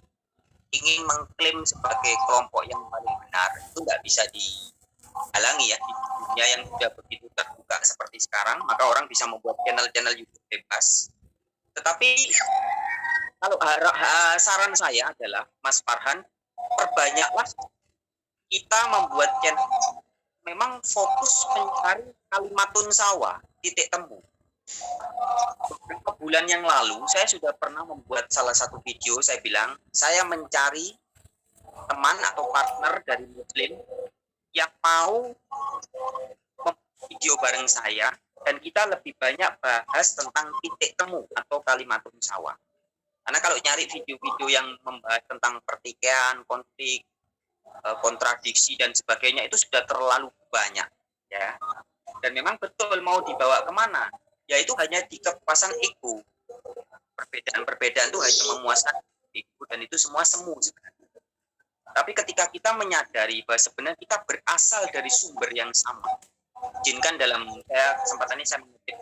ingin mengklaim sebagai kelompok yang paling benar. Itu nggak bisa dihalangi ya di dunia yang sudah begitu terbuka seperti sekarang. Maka orang bisa membuat channel-channel YouTube bebas. Tetapi kalau saran saya adalah Mas Farhan, perbanyaklah kita membuat channel memang fokus mencari kalimatun sawa, titik temu. Beberapa bulan yang lalu saya sudah pernah membuat salah satu video, saya bilang saya mencari teman atau partner dari Muslim yang mau video bareng saya, dan kita lebih banyak bahas tentang titik temu atau kalimatun sawa. Karena kalau nyari video-video yang membahas tentang pertikaian, konflik, kontradiksi dan sebagainya itu sudah terlalu banyak ya, dan memang betul mau dibawa kemana, yaitu hanya di kepuasan ego. Perbedaan itu hanya memuaskan ego, dan itu semua semu sebenarnya. Tapi ketika kita menyadari bahwa sebenarnya kita berasal dari sumber yang sama, izinkan dalam kesempatan ini saya mengutip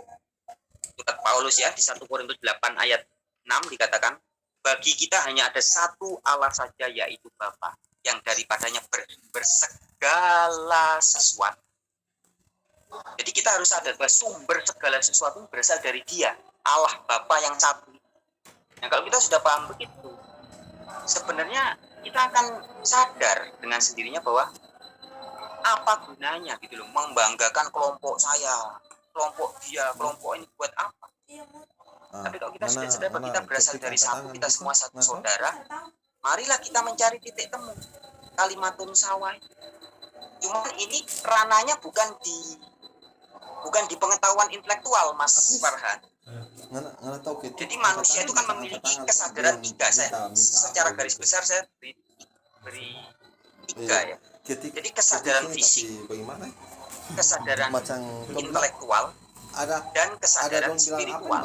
surat Paulus ya, di 1 Korintus 8 ayat 6 dikatakan, bagi kita hanya ada satu Allah saja, yaitu Bapa, yang daripadanya bersegala sesuatu. Jadi kita harus sadar bahwa sumber segala sesuatu berasal dari Dia, Allah Bapa yang satu. Nah, kalau kita sudah paham begitu, sebenarnya kita akan sadar dengan sendirinya bahwa apa gunanya gitu loh membanggakan kelompok saya, kelompok dia, kelompok ini buat apa? Tapi kalau kita sudah sadar bahwa kita berasal dari satu, kita semua satu saudara, marilah kita mencari titik temu kalimatun sawah. Cuman ini rananya bukan di pengetahuan intelektual, Mas Farhan. Jadi manusia itu kan memiliki kesadaran tiga. Saya secara garis besar saya beri tiga ya. Jadi kesadaran fisik, kesadaran intelektual, dan kesadaran spiritual.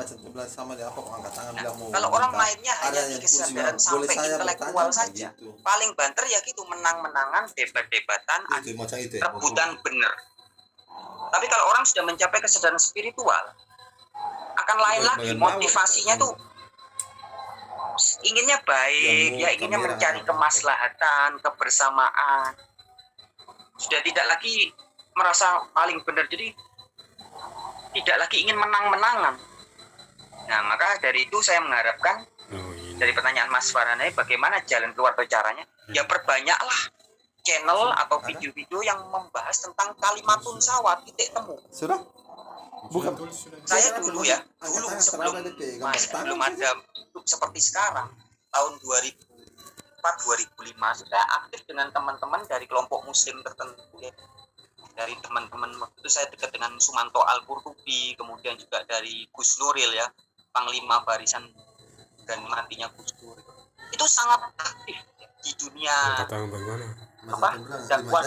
Kalau orang mainnya hanya di kesadaran sampai intelektual saja, paling banter ya gitu, menang-menangan, debat-debatan, rebutan bener. Tapi kalau orang sudah mencapai kesadaran spiritual, akan lain lagi, motivasinya tuh inginnya baik, ya inginnya mencari kemaslahatan, kebersamaan. Sudah tidak lagi merasa paling benar, jadi tidak lagi ingin menang-menangan. Nah, maka dari itu saya mengharapkan dari pertanyaan Mas Farhanai, bagaimana jalan keluar atau caranya? Ya perbanyaklah channel atau video-video yang membahas tentang kalimatun sawah, titik temu. Sudah? Bukan. Saya dulu sebelum ada YouTube seperti sekarang, tahun 2004-2005, saya aktif dengan teman-teman dari kelompok muslim tertentu ya. Dari teman-teman waktu itu saya dekat dengan Sumanto Al-Qurtubi, kemudian juga dari Gus Nuril ya, Panglima Barisan dan matinya Gus Nuril. Itu sangat aktif di dunia dakwah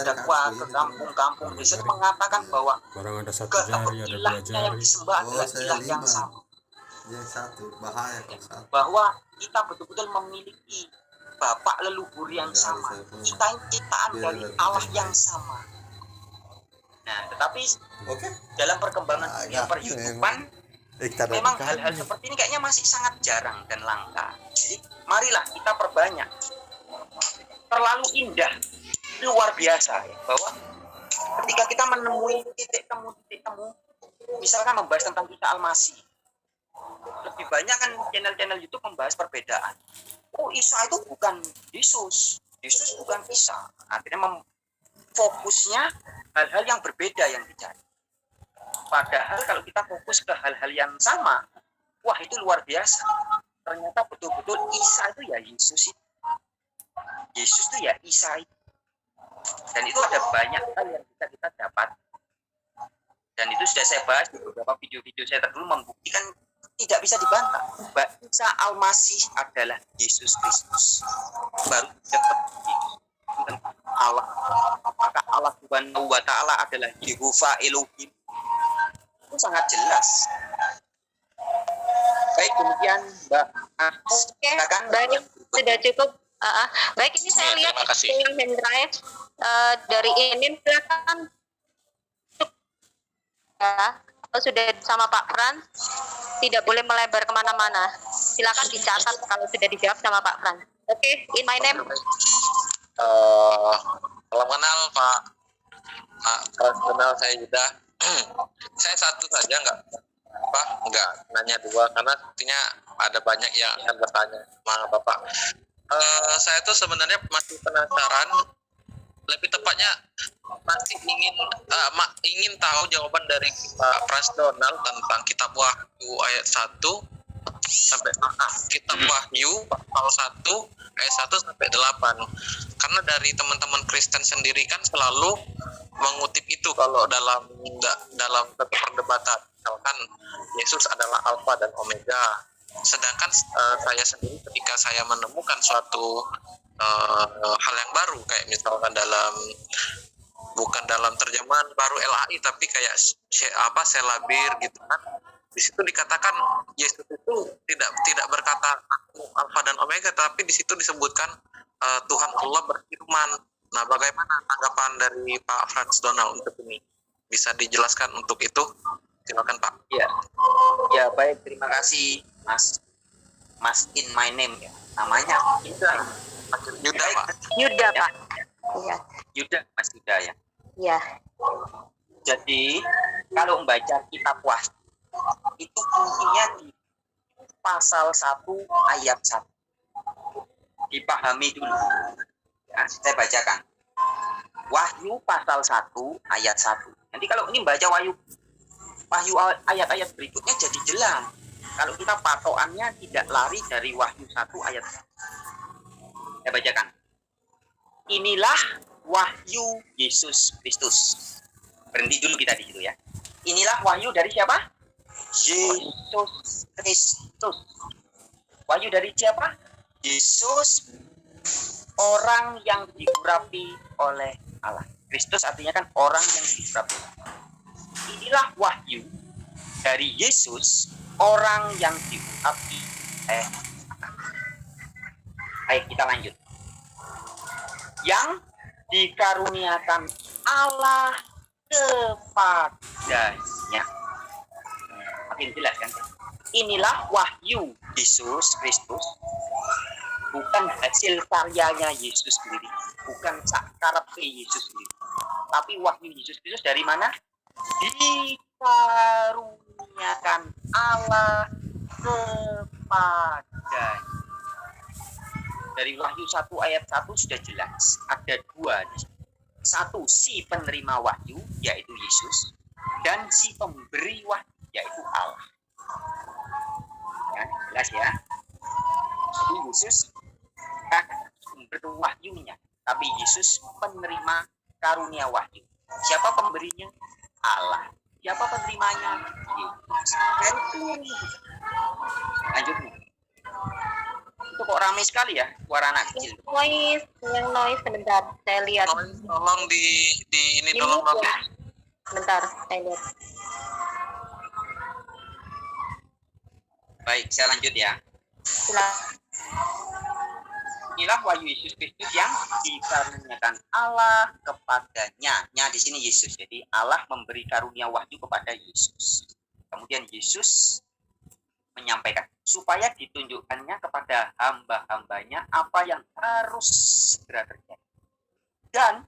ke kampung-kampung. Bisa mengatakan bahwa ilahnya yang disembah adalah ilah yang sama. Bahwa kita betul-betul memiliki bapak leluhur yang sama, kita ciptaan dari Allah yang sama. Nah, tetapi dalam perkembangan dunia per-YouTubean, memang hal-hal seperti ini kayaknya masih sangat jarang dan langka. Jadi marilah kita perbanyak. Terlalu indah, luar biasa ya, bahwa ketika kita menemui titik temu, misalkan membahas tentang Isa Al-Masih, lebih banyak kan channel-channel YouTube membahas perbedaan. Oh, Isa itu bukan Yesus bukan Isa. Akhirnya fokusnya hal-hal yang berbeda yang dicari. Padahal kalau kita fokus ke hal-hal yang sama, wah itu luar biasa. Ternyata betul-betul Isa itu ya Yesus itu. Yesus itu ya Isa itu. Dan itu ada banyak hal yang bisa kita dapat. Dan itu sudah saya bahas di beberapa video-video saya terdahulu, membuktikan tidak bisa dibantah. Bahwa Isa Al-Masih adalah Yesus Kristus. Baru dapat Allah. Maka Allah Subhanahu wa Ta'ala adalah Yehovah Elohim. Itu sangat jelas. Baik, demikian Mbak. Oke, baik, sudah cukup. Baik, ini saya lihat yang hand raise dari ini, silakan. Ya, kalau sudah sama Pak Frans, tidak boleh melebar kemana-mana. Silakan dicatat kalau sudah dijawab sama Pak Frans. Oke, in my name. Salam kenal Pak. Kenal saya Yuda. Saya satu saja nggak nanya dua, karena sepertinya ada banyak yang akan bertanya sama Bapak. Saya tuh sebenarnya masih penasaran, lebih tepatnya masih ingin tahu jawaban dari Pak Frans Donald tentang kitab Wahyu ayat 1 sampai kitab Wahyu pasal 1 ayat 1 sampai 8. Karena dari teman-teman Kristen sendiri kan selalu mengutip itu kalau dalam satu perdebatan, misalkan Yesus adalah Alfa dan Omega. Sedangkan saya sendiri ketika saya menemukan suatu hal yang baru, kayak misalkan bukan dalam terjemahan baru LAI, tapi kayak Selabir gitu kan, di situ dikatakan Yesus itu tidak berkata aku Alfa dan Omega, tapi di situ disebutkan Tuhan Allah berfirman. Nah, bagaimana tanggapan dari Pak Frans Donald untuk ini? Bisa dijelaskan untuk itu? Silakan Pak. Ya baik, terima kasih Mas in my name ya, namanya Yuda Pak. Yuda Pak. Iya. Yuda, Mas Yuda ya. Iya. Jadi kalau membaca kitab Wahyu itu kuncinya di pasal 1 ayat 1. Dipahami dulu. Ya, saya bacakan. Wahyu pasal 1 ayat 1. Nanti kalau ini baca Wahyu ayat-ayat berikutnya jadi jelas. Kalau kita patokannya tidak lari dari Wahyu 1 ayat 1. Saya bacakan. Inilah wahyu Yesus Kristus. Berhenti dulu kita di situ ya. Inilah wahyu dari siapa? Yesus Kristus. Wahyu dari siapa? Yesus, orang yang diurapi oleh Allah. Kristus artinya kan orang yang diurapi. Inilah wahyu dari Yesus, orang yang diurapi. Baik, kita lanjut. Yang dikaruniakan Allah kepadanya. Makin jelas kan? Inilah wahyu Yesus Kristus, bukan hasil karyanya Yesus sendiri, bukan karakter Yesus sendiri, tapi wahyu Yesus Kristus dari mana? Dikaruniakan Allah kepadanya. Dari Wahyu 1 ayat 1 sudah jelas. Ada dua di sini. Satu, si penerima wahyu, yaitu Yesus. Dan si pemberi wahyu, yaitu Allah. Ya, jelas ya. Jadi Yesus sumber wahyunya. Tapi Yesus penerima karunia wahyu. Siapa pemberinya? Allah. Siapa penerimanya? Yesus. Lanjut. Itu kok ramai sekali ya suara anak kecil. Yang noise sebentar, saya lihat. Tolong di ini Di tolong mute ya. Sebentar, saya lihat. Baik, saya lanjut ya. Silakan. Inilah wahyu Yesus Kristus yang dikaruniakan Allah kepadanya. Di sini Yesus. Jadi Allah memberi karunia wahyu kepada Yesus. Kemudian Yesus menyampaikan supaya ditunjukkannya kepada hamba-hambanya apa yang harus segera terjadi. Dan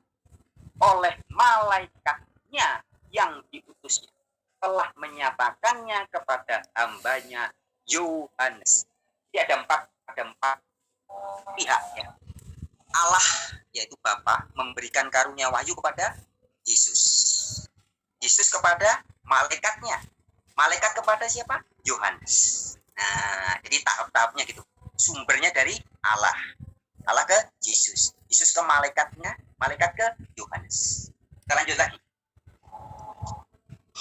oleh malaikatnya yang diutusnya telah menyatakannya kepada hambanya Yohanes. Jadi ada empat pihak ya. Allah yaitu Bapa memberikan karunia wahyu kepada Yesus. Yesus kepada malaikatnya. Malaikat kepada siapa? Yohanes. Nah, jadi tahap-tahapnya gitu. Sumbernya dari Allah. Allah ke Yesus. Yesus ke malaikatnya, malaikat ke Yohanes. Kita lanjut lagi.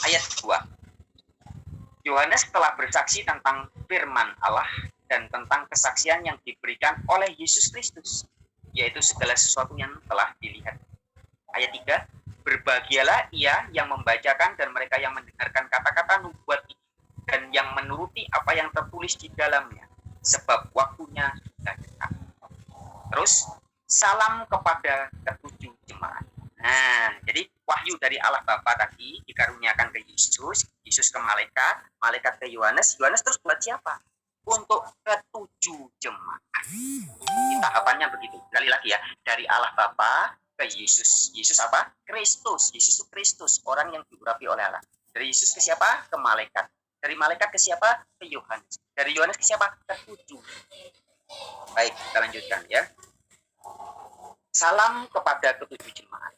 Ayat 2. Yohanes telah bersaksi tentang firman Allah dan tentang kesaksian yang diberikan oleh Yesus Kristus, yaitu segala sesuatu yang telah dilihat. Ayat 3. Berbahagialah ia yang membacakan dan mereka yang mendengarkan kata-kata nubuat ini dan yang menuruti apa yang tertulis di dalamnya, sebab waktunya sudah dekat. Terus, salam kepada ketujuh jemaat. Nah, jadi wahyu dari Allah Bapa tadi dikaruniakan ke Yesus, Yesus ke malaikat, malaikat ke Yohanes, Yohanes terus buat siapa? Untuk ketujuh jemaat. Tahapannya begitu. Sekali lagi ya, dari Allah Bapa ke Yesus. Yesus apa? Kristus. Yesus itu Kristus, orang yang diurapi oleh Allah. Dari Yesus ke siapa? Ke malaikat. Dari malaikat ke siapa? Ke Yohanes. Dari Yohanes ke siapa? Ketujuh. Baik, kita lanjutkan ya. Salam kepada ketujuh jemaat.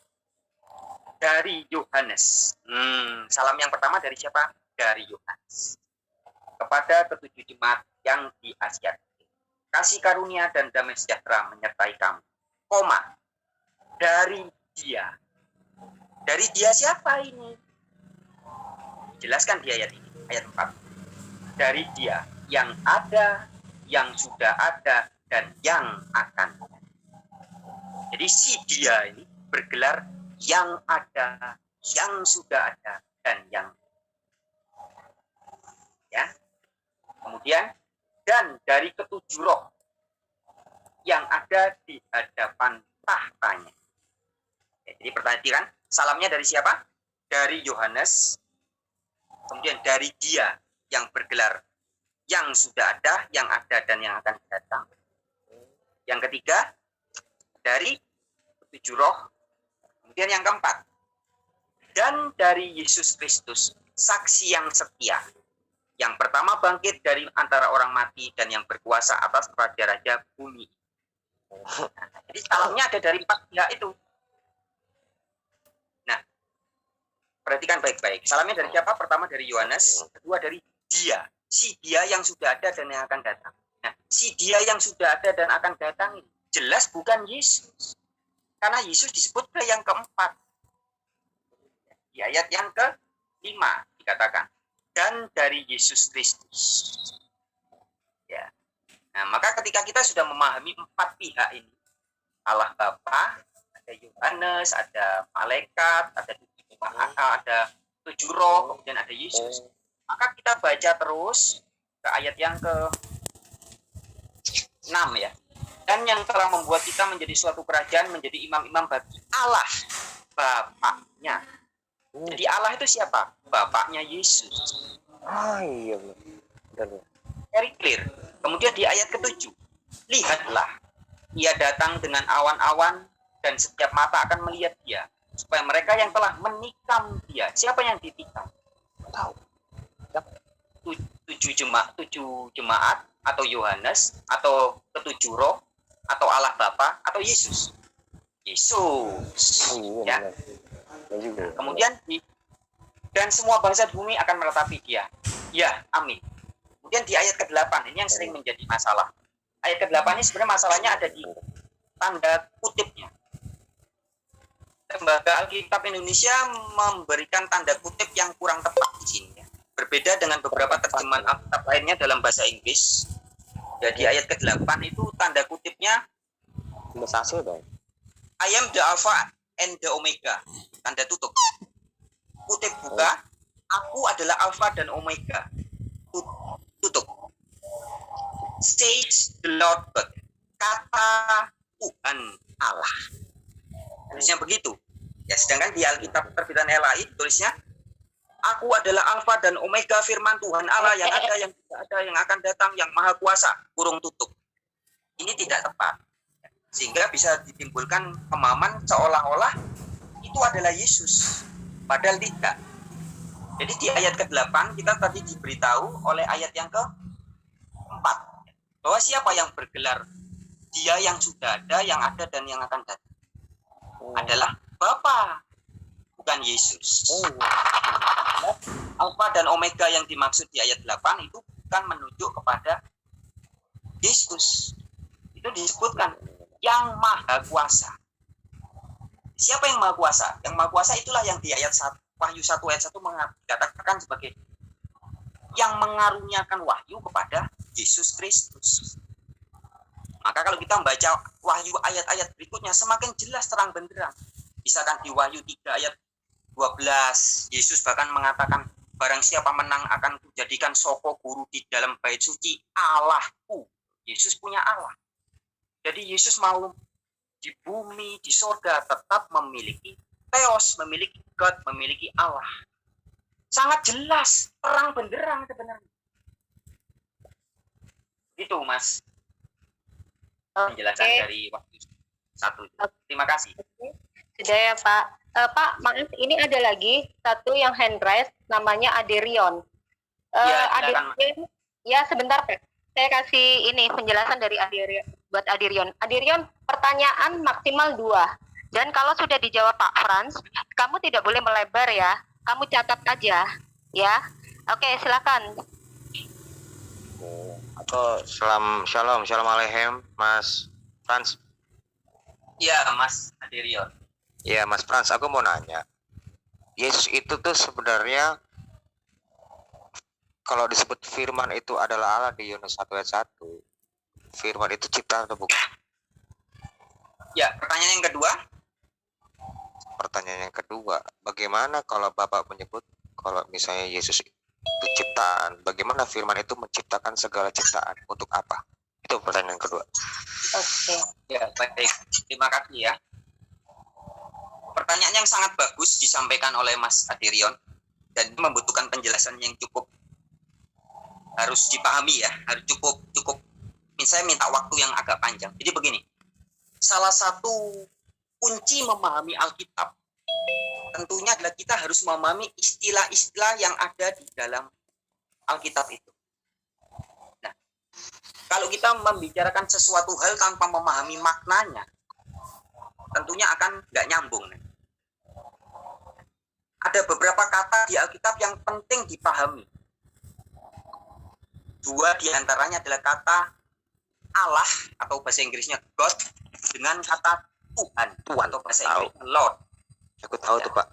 Dari Yohanes. Salam yang pertama dari siapa? Dari Yohanes. Kepada ketujuh jemaat yang di Asia. Kasih karunia dan damai sejahtera menyertai kamu. Koma. Dari dia. Dari dia siapa ini? Jelaskan di ayat ini. Ayat 4. Dari dia yang ada, yang sudah ada, dan yang akan ada. Jadi si dia ini bergelar yang ada, yang sudah ada, dan yang ya. Kemudian dan dari ketujuh roh yang ada di hadapan tahtanya. Jadi perhatikan, salamnya dari siapa? Dari Yohanes. Kemudian dari dia yang bergelar yang sudah ada, yang ada, dan yang akan datang. Yang ketiga, dari ketujuh roh. Kemudian yang keempat, dan dari Yesus Kristus, saksi yang setia, Yang pertama bangkit dari antara orang mati dan yang berkuasa atas raja-raja bumi. Nah, jadi salamnya ada dari 4 pihak itu. Nah, perhatikan baik-baik. Salamnya dari siapa? Pertama dari Yohanes, kedua dari dia. Si dia yang sudah ada dan yang akan datang. Nah, si dia yang sudah ada dan akan datang ini jelas bukan Yesus. Karena Yesus disebut ke yang keempat. Di ayat yang ke-5 dikatakan. Dan dari Yesus Kristus. Ya. Nah, maka ketika kita sudah memahami 4 pihak ini, Allah Bapa, ada Yohanes, ada malaikat, ada 7 roh, kemudian ada Yesus. Maka kita baca terus ke ayat yang ke-6 ya. Dan yang telah membuat kita menjadi suatu kerajaan, menjadi imam-imam bagi Allah Bapaknya. Jadi Allah itu siapa? Bapaknya Yesus. Iya. Benar. Very clear. Kemudian di ayat ke-7, lihatlah, ia datang dengan awan-awan dan setiap mata akan melihat dia, supaya mereka yang telah menikam dia. Siapa yang ditikam? Tahu. 7 jemaat atau Yohanes atau ke-7 roh atau Allah Bapa atau Yesus. Yesus. Ya. Kemudian dan semua bangsa bumi akan meratapi dia. Ya, amin. Kemudian di ayat ke-8, ini yang sering menjadi masalah. Ayat ke-8 ini sebenarnya masalahnya ada di tanda kutipnya. Lembaga Alkitab Indonesia memberikan tanda kutip yang kurang tepat di sini. Ya. Berbeda dengan beberapa terjemahan Alkitab lainnya dalam bahasa Inggris. Jadi ayat ke-8 itu tanda kutipnya Bahasa asli dong. I am the Alpha and the Omega. Tanda tutup. Kutip buka, aku adalah Alpha dan Omega. Tutup. Says the Lord God. Kata Tuhan Allah. Tulisnya begitu. Ya, sedangkan di Alkitab terbitan LAI tulisnya aku adalah Alpha dan Omega, firman Tuhan Allah yang ada, yang tidak ada, yang akan datang, yang maha kuasa. Kurung tutup. Ini tidak tepat. Sehingga bisa ditimbulkan pemahaman seolah-olah itu adalah Yesus. Padahal tidak. Jadi di ayat ke-8 kita tadi diberitahu oleh ayat yang ke-4 bahwa siapa yang bergelar dia yang sudah ada, yang ada dan yang akan datang adalah Bapa, bukan Yesus. Alfa dan Omega yang dimaksud di ayat 8 itu bukan menunjuk kepada Yesus. Itu disebutkan yang maha kuasa. Siapa yang maha kuasa? Yang maha kuasa itulah yang di ayat 1, Wahyu 1 ayat 1 dikatakan sebagai yang mengaruniakan wahyu kepada Yesus Kristus. Maka kalau kita membaca wahyu ayat-ayat berikutnya semakin jelas terang benderang. Misalkan di Wahyu 3 ayat 12, Yesus bahkan mengatakan barang siapa menang akan kujadikan soko guru di dalam bait suci Allahku. Yesus punya Allah. Jadi Yesus mau di bumi, di surga tetap memiliki Theos, memiliki God, memiliki Allah. Sangat jelas, terang benderang sebenarnya. Itu Mas. Penjelasan dari waktu 1. Terima kasih. Sudah ya Pak. Pak, maaf, ini ada lagi satu yang hand raise, namanya Aderion. Ya, silakan, Aderion, ya sebentar Pak. Saya kasih ini penjelasan dari Aderion buat Aderion. Aderion, pertanyaan maksimal 2. Dan kalau sudah dijawab Pak Frans, kamu tidak boleh melebar ya. Kamu catat aja, ya. Oke, silakan. Atau shalom aleichem, Mas Frans. Ya, Mas Aderion. Ya, Mas Frans, aku mau nanya. Yesus itu tuh sebenarnya kalau disebut firman itu adalah Allah di Yohanes 1 ayat 1. Firman itu ciptaan atau bukan? Ya, pertanyaan yang kedua. Pertanyaan yang kedua, bagaimana kalau Bapak menyebut kalau misalnya Yesus itu ciptaan, bagaimana firman itu menciptakan segala ciptaan? Untuk apa? Itu pertanyaan yang kedua. Oke. Ya, baik. Terima kasih ya. Pertanyaan yang sangat bagus disampaikan oleh Mas Aderion dan membutuhkan penjelasan yang cukup harus dipahami ya, harus cukup. Saya minta waktu yang agak panjang. Jadi begini, salah satu kunci memahami Alkitab tentunya adalah kita harus memahami istilah-istilah yang ada di dalam Alkitab itu. Nah, kalau kita membicarakan sesuatu hal tanpa memahami maknanya, tentunya akan nggak nyambung. Ada beberapa kata di Alkitab yang penting dipahami. Dua diantaranya adalah kata Allah atau bahasa Inggrisnya God dengan kata Tuhan atau bahasa Inggrisnya Lord. Aku tahu tuh Pak.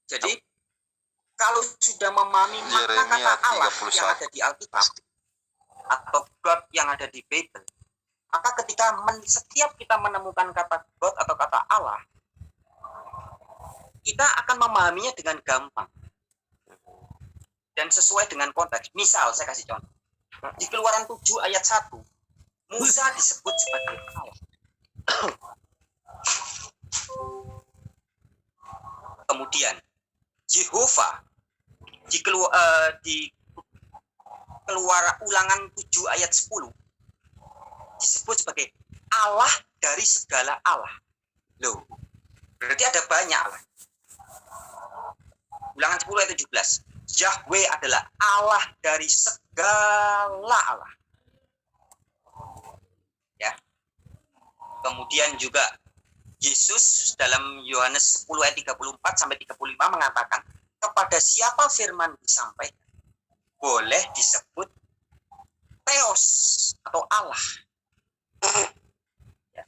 Jadi kalau sudah memahami makna kata Allah yang ada di Alkitab atau God yang ada di Bible, maka ketika setiap kita menemukan kata God atau kata Allah, kita akan memahaminya dengan gampang dan sesuai dengan konteks. Misal saya kasih contoh. Di Keluaran 7 ayat 1, Musa disebut sebagai Allah. Kemudian Yehova di Ulangan 7 ayat 10 disebut sebagai Allah dari segala Allah. Loh, berarti ada banyak Allah. Ulangan 10 ayat 17. Yahweh adalah Allah dari segala Allah. Ya. Kemudian juga Yesus dalam Yohanes 10 ayat 34 sampai 35 mengatakan, kepada siapa firman disampaikan boleh disebut Theos atau Allah. Ya.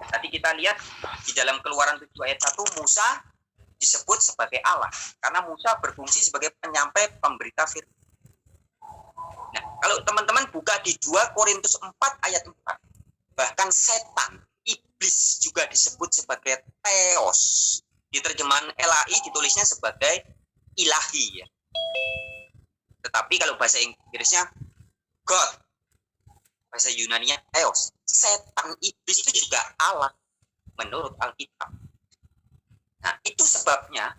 Tadi kita lihat di dalam Keluaran 7 ayat 1 Musa disebut sebagai Allah karena Musa berfungsi sebagai penyampai pemberita firman. Nah, kalau teman-teman buka di 2 Korintus 4 ayat 4, bahkan setan, iblis juga disebut sebagai Theos. Di terjemahan LAI ditulisnya sebagai ilahi ya. Tetapi kalau bahasa Inggrisnya God, bahasa Yunaninya Theos. Setan, iblis itu juga Allah menurut Alkitab. Nah, itu sebabnya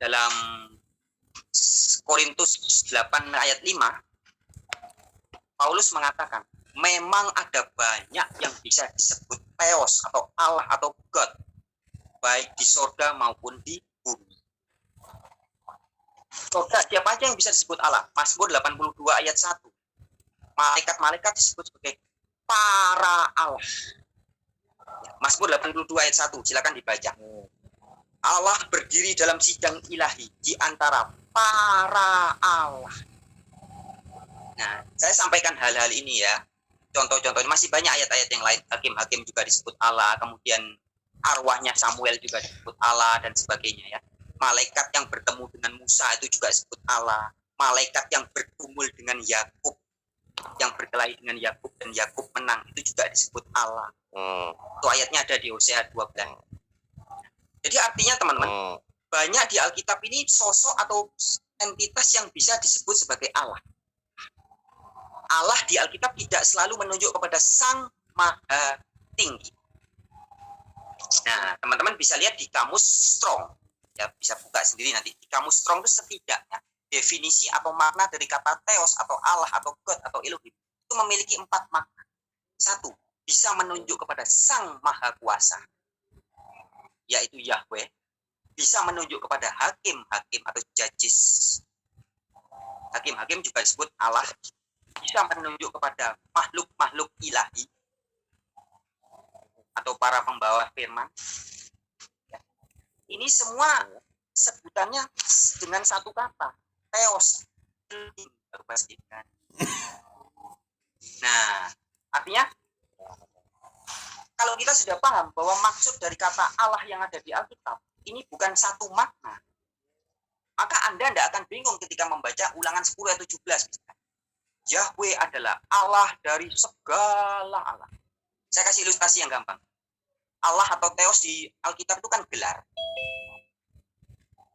dalam Korintus 8 ayat 5 Paulus mengatakan, memang ada banyak yang bisa disebut Theos atau Allah atau God, baik di sorga maupun di bumi. Sorga, siapa aja yang bisa disebut Allah? Mazmur 82 ayat 1. Malaikat-malaikat disebut sebagai para Allah. Mazmur 82 ayat 1, silakan dibaca. Allah berdiri dalam sidang ilahi di antara para Allah. Nah, saya sampaikan hal-hal ini ya. Contoh-contohnya masih banyak ayat-ayat yang lain. Hakim-hakim juga disebut Allah, kemudian arwahnya Samuel juga disebut Allah dan sebagainya ya. Malaikat yang bertemu dengan Musa itu juga disebut Allah. Malaikat yang bergumul dengan Yakub, yang berkelahi dengan Yakub dan Yakub menang, itu juga disebut Allah. Itu ayatnya ada di Hosea 12. Jadi artinya teman-teman, banyak di Alkitab ini sosok atau entitas yang bisa disebut sebagai Allah. Allah di Alkitab tidak selalu menunjuk kepada Sang Maha Tinggi. Nah, teman-teman bisa lihat di kamus Strong. Ya, bisa buka sendiri nanti. Di kamus Strong itu setidaknya definisi atau makna dari kata Theos atau Allah atau God atau Elohim itu memiliki 4 makna. 1, bisa menunjuk kepada Sang Maha Kuasa, yaitu Yahweh. Bisa menunjuk kepada hakim-hakim atau judges. Hakim-hakim juga disebut Allah. Bisa menunjuk kepada makhluk-makhluk ilahi atau para pembawa firman. Ya. Ini semua sebutannya dengan satu kata, Theos. Nah, artinya kalau kita sudah paham bahwa maksud dari kata Allah yang ada di Alkitab ini bukan satu makna, maka Anda tidak akan bingung ketika membaca Ulangan 10 ayat 17. Yahweh adalah Allah dari segala Allah. Saya kasih ilustrasi yang gampang. Allah atau Theos di Alkitab itu kan gelar.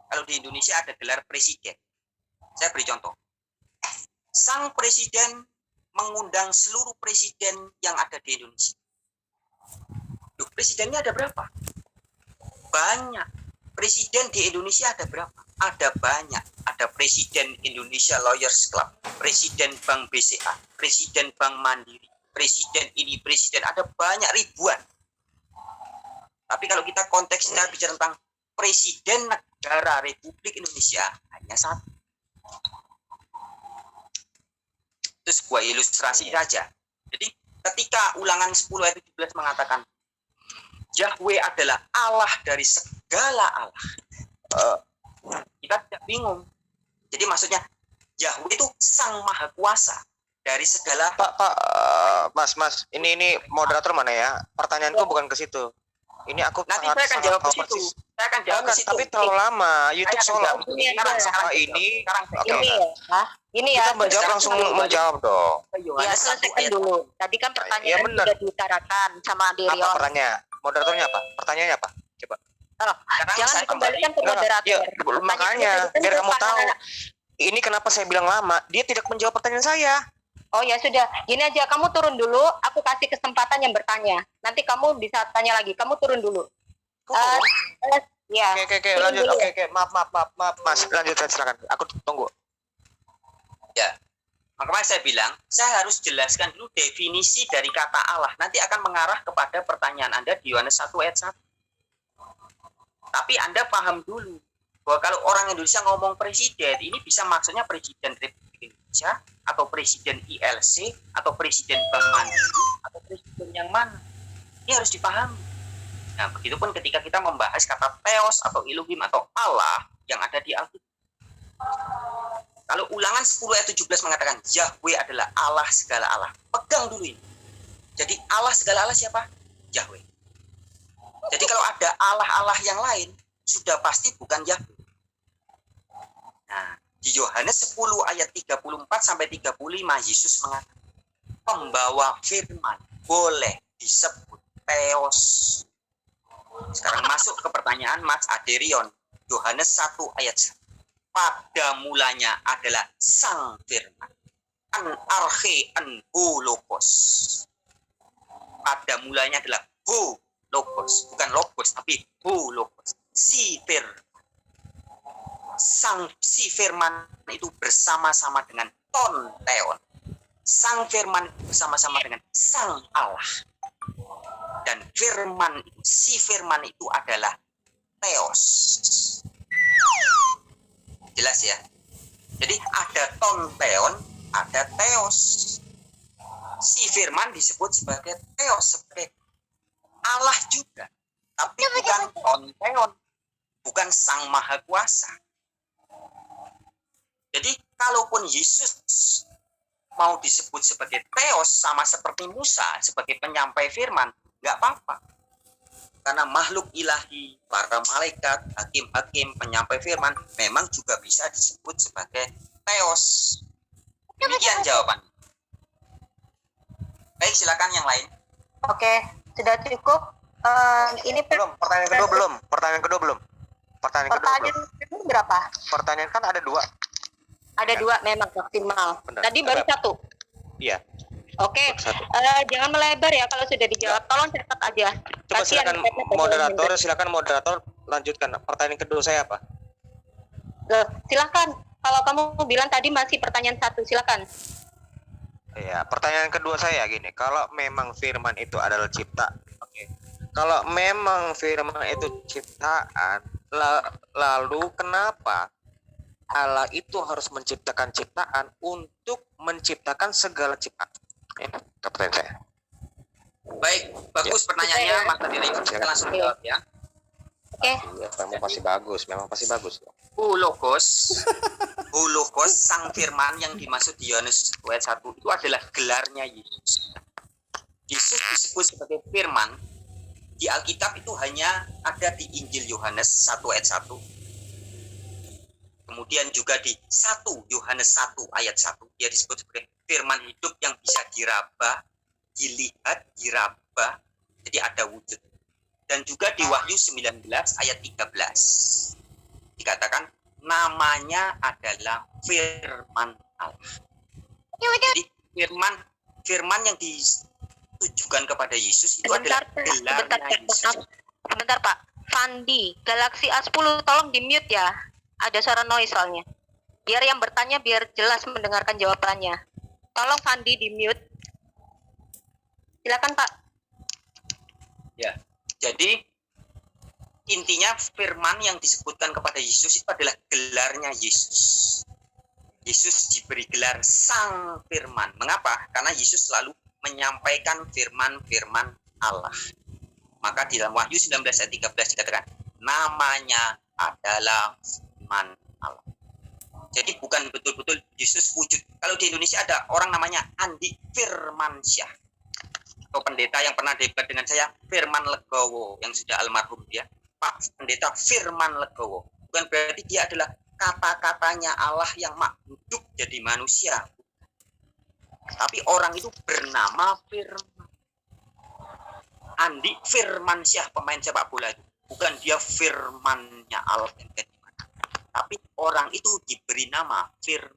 Kalau di Indonesia ada gelar presiden. Saya beri contoh. Sang presiden mengundang seluruh presiden yang ada di Indonesia. Loh, presidennya ada berapa? Banyak. Presiden di Indonesia ada berapa? Ada banyak. Ada Presiden Indonesia Lawyers Club, Presiden Bank BCA, Presiden Bank Mandiri, Presiden ini, Presiden, ada banyak ribuan. Tapi kalau kita konteksnya bicara tentang Presiden Negara Republik Indonesia, hanya satu. Itu sebuah ilustrasi saja. Jadi ketika Ulangan 10 ayat 17 mengatakan Yahweh adalah Allah dari segala Allah, kita tidak bingung. Jadi maksudnya Yahweh itu Sang Maha Kuasa dari segala. Mas, ini moderator mana ya? Pertanyaanku bukan ke situ. Ini aku Nanti saya akan jawab ke situ. Saya akan jawab ke situ. Tapi terlalu lama. YouTube Saya akan solo. jawab. Sekarang Ini. Oke. Ini ya, ini ya. Kita menjawab langsung menjawab dong. Ya, Yohanes 1 selesaikan ayat dulu. Tadi kan pertanyaan benar. sudah diutarakan sama Apa Dirion. pertanyaan? Moderatornya apa? Pertanyaannya apa? Coba. Sekarang Jangan saya dikembalikan ke Enggak, moderator. ya, Pertanyaan makanya tadi kan biar kamu Pak tahu. Nana. Ini kenapa saya bilang lama? Dia tidak menjawab pertanyaan saya. Oh ya sudah, gini aja, kamu turun dulu, aku kasih kesempatan yang bertanya. Nanti kamu bisa tanya lagi. Kamu turun dulu. Ya. Oke, turun lanjut. dulu. Oke, maaf, Mas. Lanjut, silakan. Aku tunggu. Ya. Makanya saya bilang, saya harus jelaskan dulu definisi dari kata Allah. Nanti akan mengarah kepada pertanyaan Anda di Yohanes 1 ayat 1. Tapi Anda paham dulu bahwa kalau orang Indonesia ngomong presiden, ini bisa maksudnya presiden Republik Indonesia atau presiden ILC atau presiden Bank Mandiri atau presiden yang mana. Ini harus dipahami. Nah, begitupun ketika kita membahas kata Theos atau Elohim atau Allah yang ada di Alkitab. Kalau Ulangan 10 ayat 17 mengatakan Yahweh adalah Allah segala Allah. Pegang dulu ini. Jadi Allah segala Allah siapa? Yahweh. Jadi kalau ada Allah-Allah yang lain, sudah pasti bukan Yahweh. Nah, di Yohanes 10 ayat 34 sampai 35 Yesus mengatakan pembawa firman boleh disebut Theos. Sekarang masuk ke pertanyaan Mas Aderion. Yohanes 1 ayat 1. Pada mulanya adalah Sang Firman. An arche an ho logos. Pada mulanya adalah ho logos, bukan logos tapi ho logos. Si Firman itu bersama-sama dengan ton teon. Sang Firman bersama-sama dengan Sang Allah. Dan Firman itu, si Firman itu adalah Theos. Jelas ya? Jadi ada ton teon, ada Theos. Si Firman disebut sebagai Theos, sebagai Allah juga. Tapi bukan ton teon, bukan Sang Maha Kuasa. Jadi kalaupun Yesus mau disebut sebagai Theos sama seperti Musa sebagai penyampai firman, nggak apa-apa. Karena makhluk ilahi, para malaikat, hakim-hakim, penyampai firman memang juga bisa disebut sebagai Theos. Demikian jawaban. Baik, silakan yang lain. Oke, sudah cukup. Ini Pertanyaan kedua belum. Pertanyaan pertanyaan berapa? Pertanyaan kan ada 2. Ada 2 memang maksimal. Benar. Tadi baru 1. Iya. Oke, jangan melebar ya kalau sudah dijawab. Tolong cepat aja. Coba Kasihan silakan moderator lanjutkan. Pertanyaan kedua saya apa? Loh, silakan. Kalau kamu bilang tadi masih pertanyaan 1, silakan. Ya, pertanyaan kedua saya gini, kalau memang firman itu adalah cipta, kalau memang firman itu ciptaan, lalu kenapa Allah itu harus menciptakan ciptaan untuk menciptakan segala ciptaan? Ya, pertanyaan saya. Baik, bagus pertanyaannya, Mas Aderion. Kita langsung jawab ya. Oke. Iya, memang pasti bagus. Hologos, Sang Firman yang dimaksud di Yohanes ayat 1 itu adalah gelarnya Yesus. Yesus disebut sebagai Firman di Alkitab itu hanya ada di Injil Yohanes 1 ayat 1. Kemudian juga di 1 Yohanes 1 ayat 1 dia disebut sebagai Firman hidup yang bisa diraba, dilihat, diraba. Jadi ada wujud. Dan juga di Wahyu 19 ayat 13. Dikatakan namanya adalah Firman Allah. Jadi firman yang ditujukan kepada Yesus itu adalah gelarnya Yesus. Sebentar Pak, Fandi, Galaxy A10 tolong di mute ya. Ada suara noise soalnya. Biar yang bertanya biar jelas mendengarkan jawabannya. Tolong Fandi di mute. Silakan Pak. Ya, jadi intinya firman yang disebutkan kepada Yesus itu adalah gelarnya Yesus. Yesus diberi gelar Sang Firman. Mengapa? Karena Yesus selalu menyampaikan firman-firman Allah. Maka di dalam Wahyu 19 ayat 13 dikatakan, namanya adalah firman Allah. Jadi bukan betul-betul Yesus wujud. Kalau di Indonesia ada orang namanya Andi Firmansyah, atau pendeta yang pernah debat dengan saya, Firman Legowo, yang sudah almarhum dia, Pak Pendeta Firman Legowo. Bukan berarti dia adalah kata-katanya Allah yang hidup jadi manusia. Tapi orang itu bernama Firman. Andi Firmansyah, pemain sepak bola itu. Bukan dia firmannya Allah yang jadi mana. Tapi orang itu diberi nama Firman.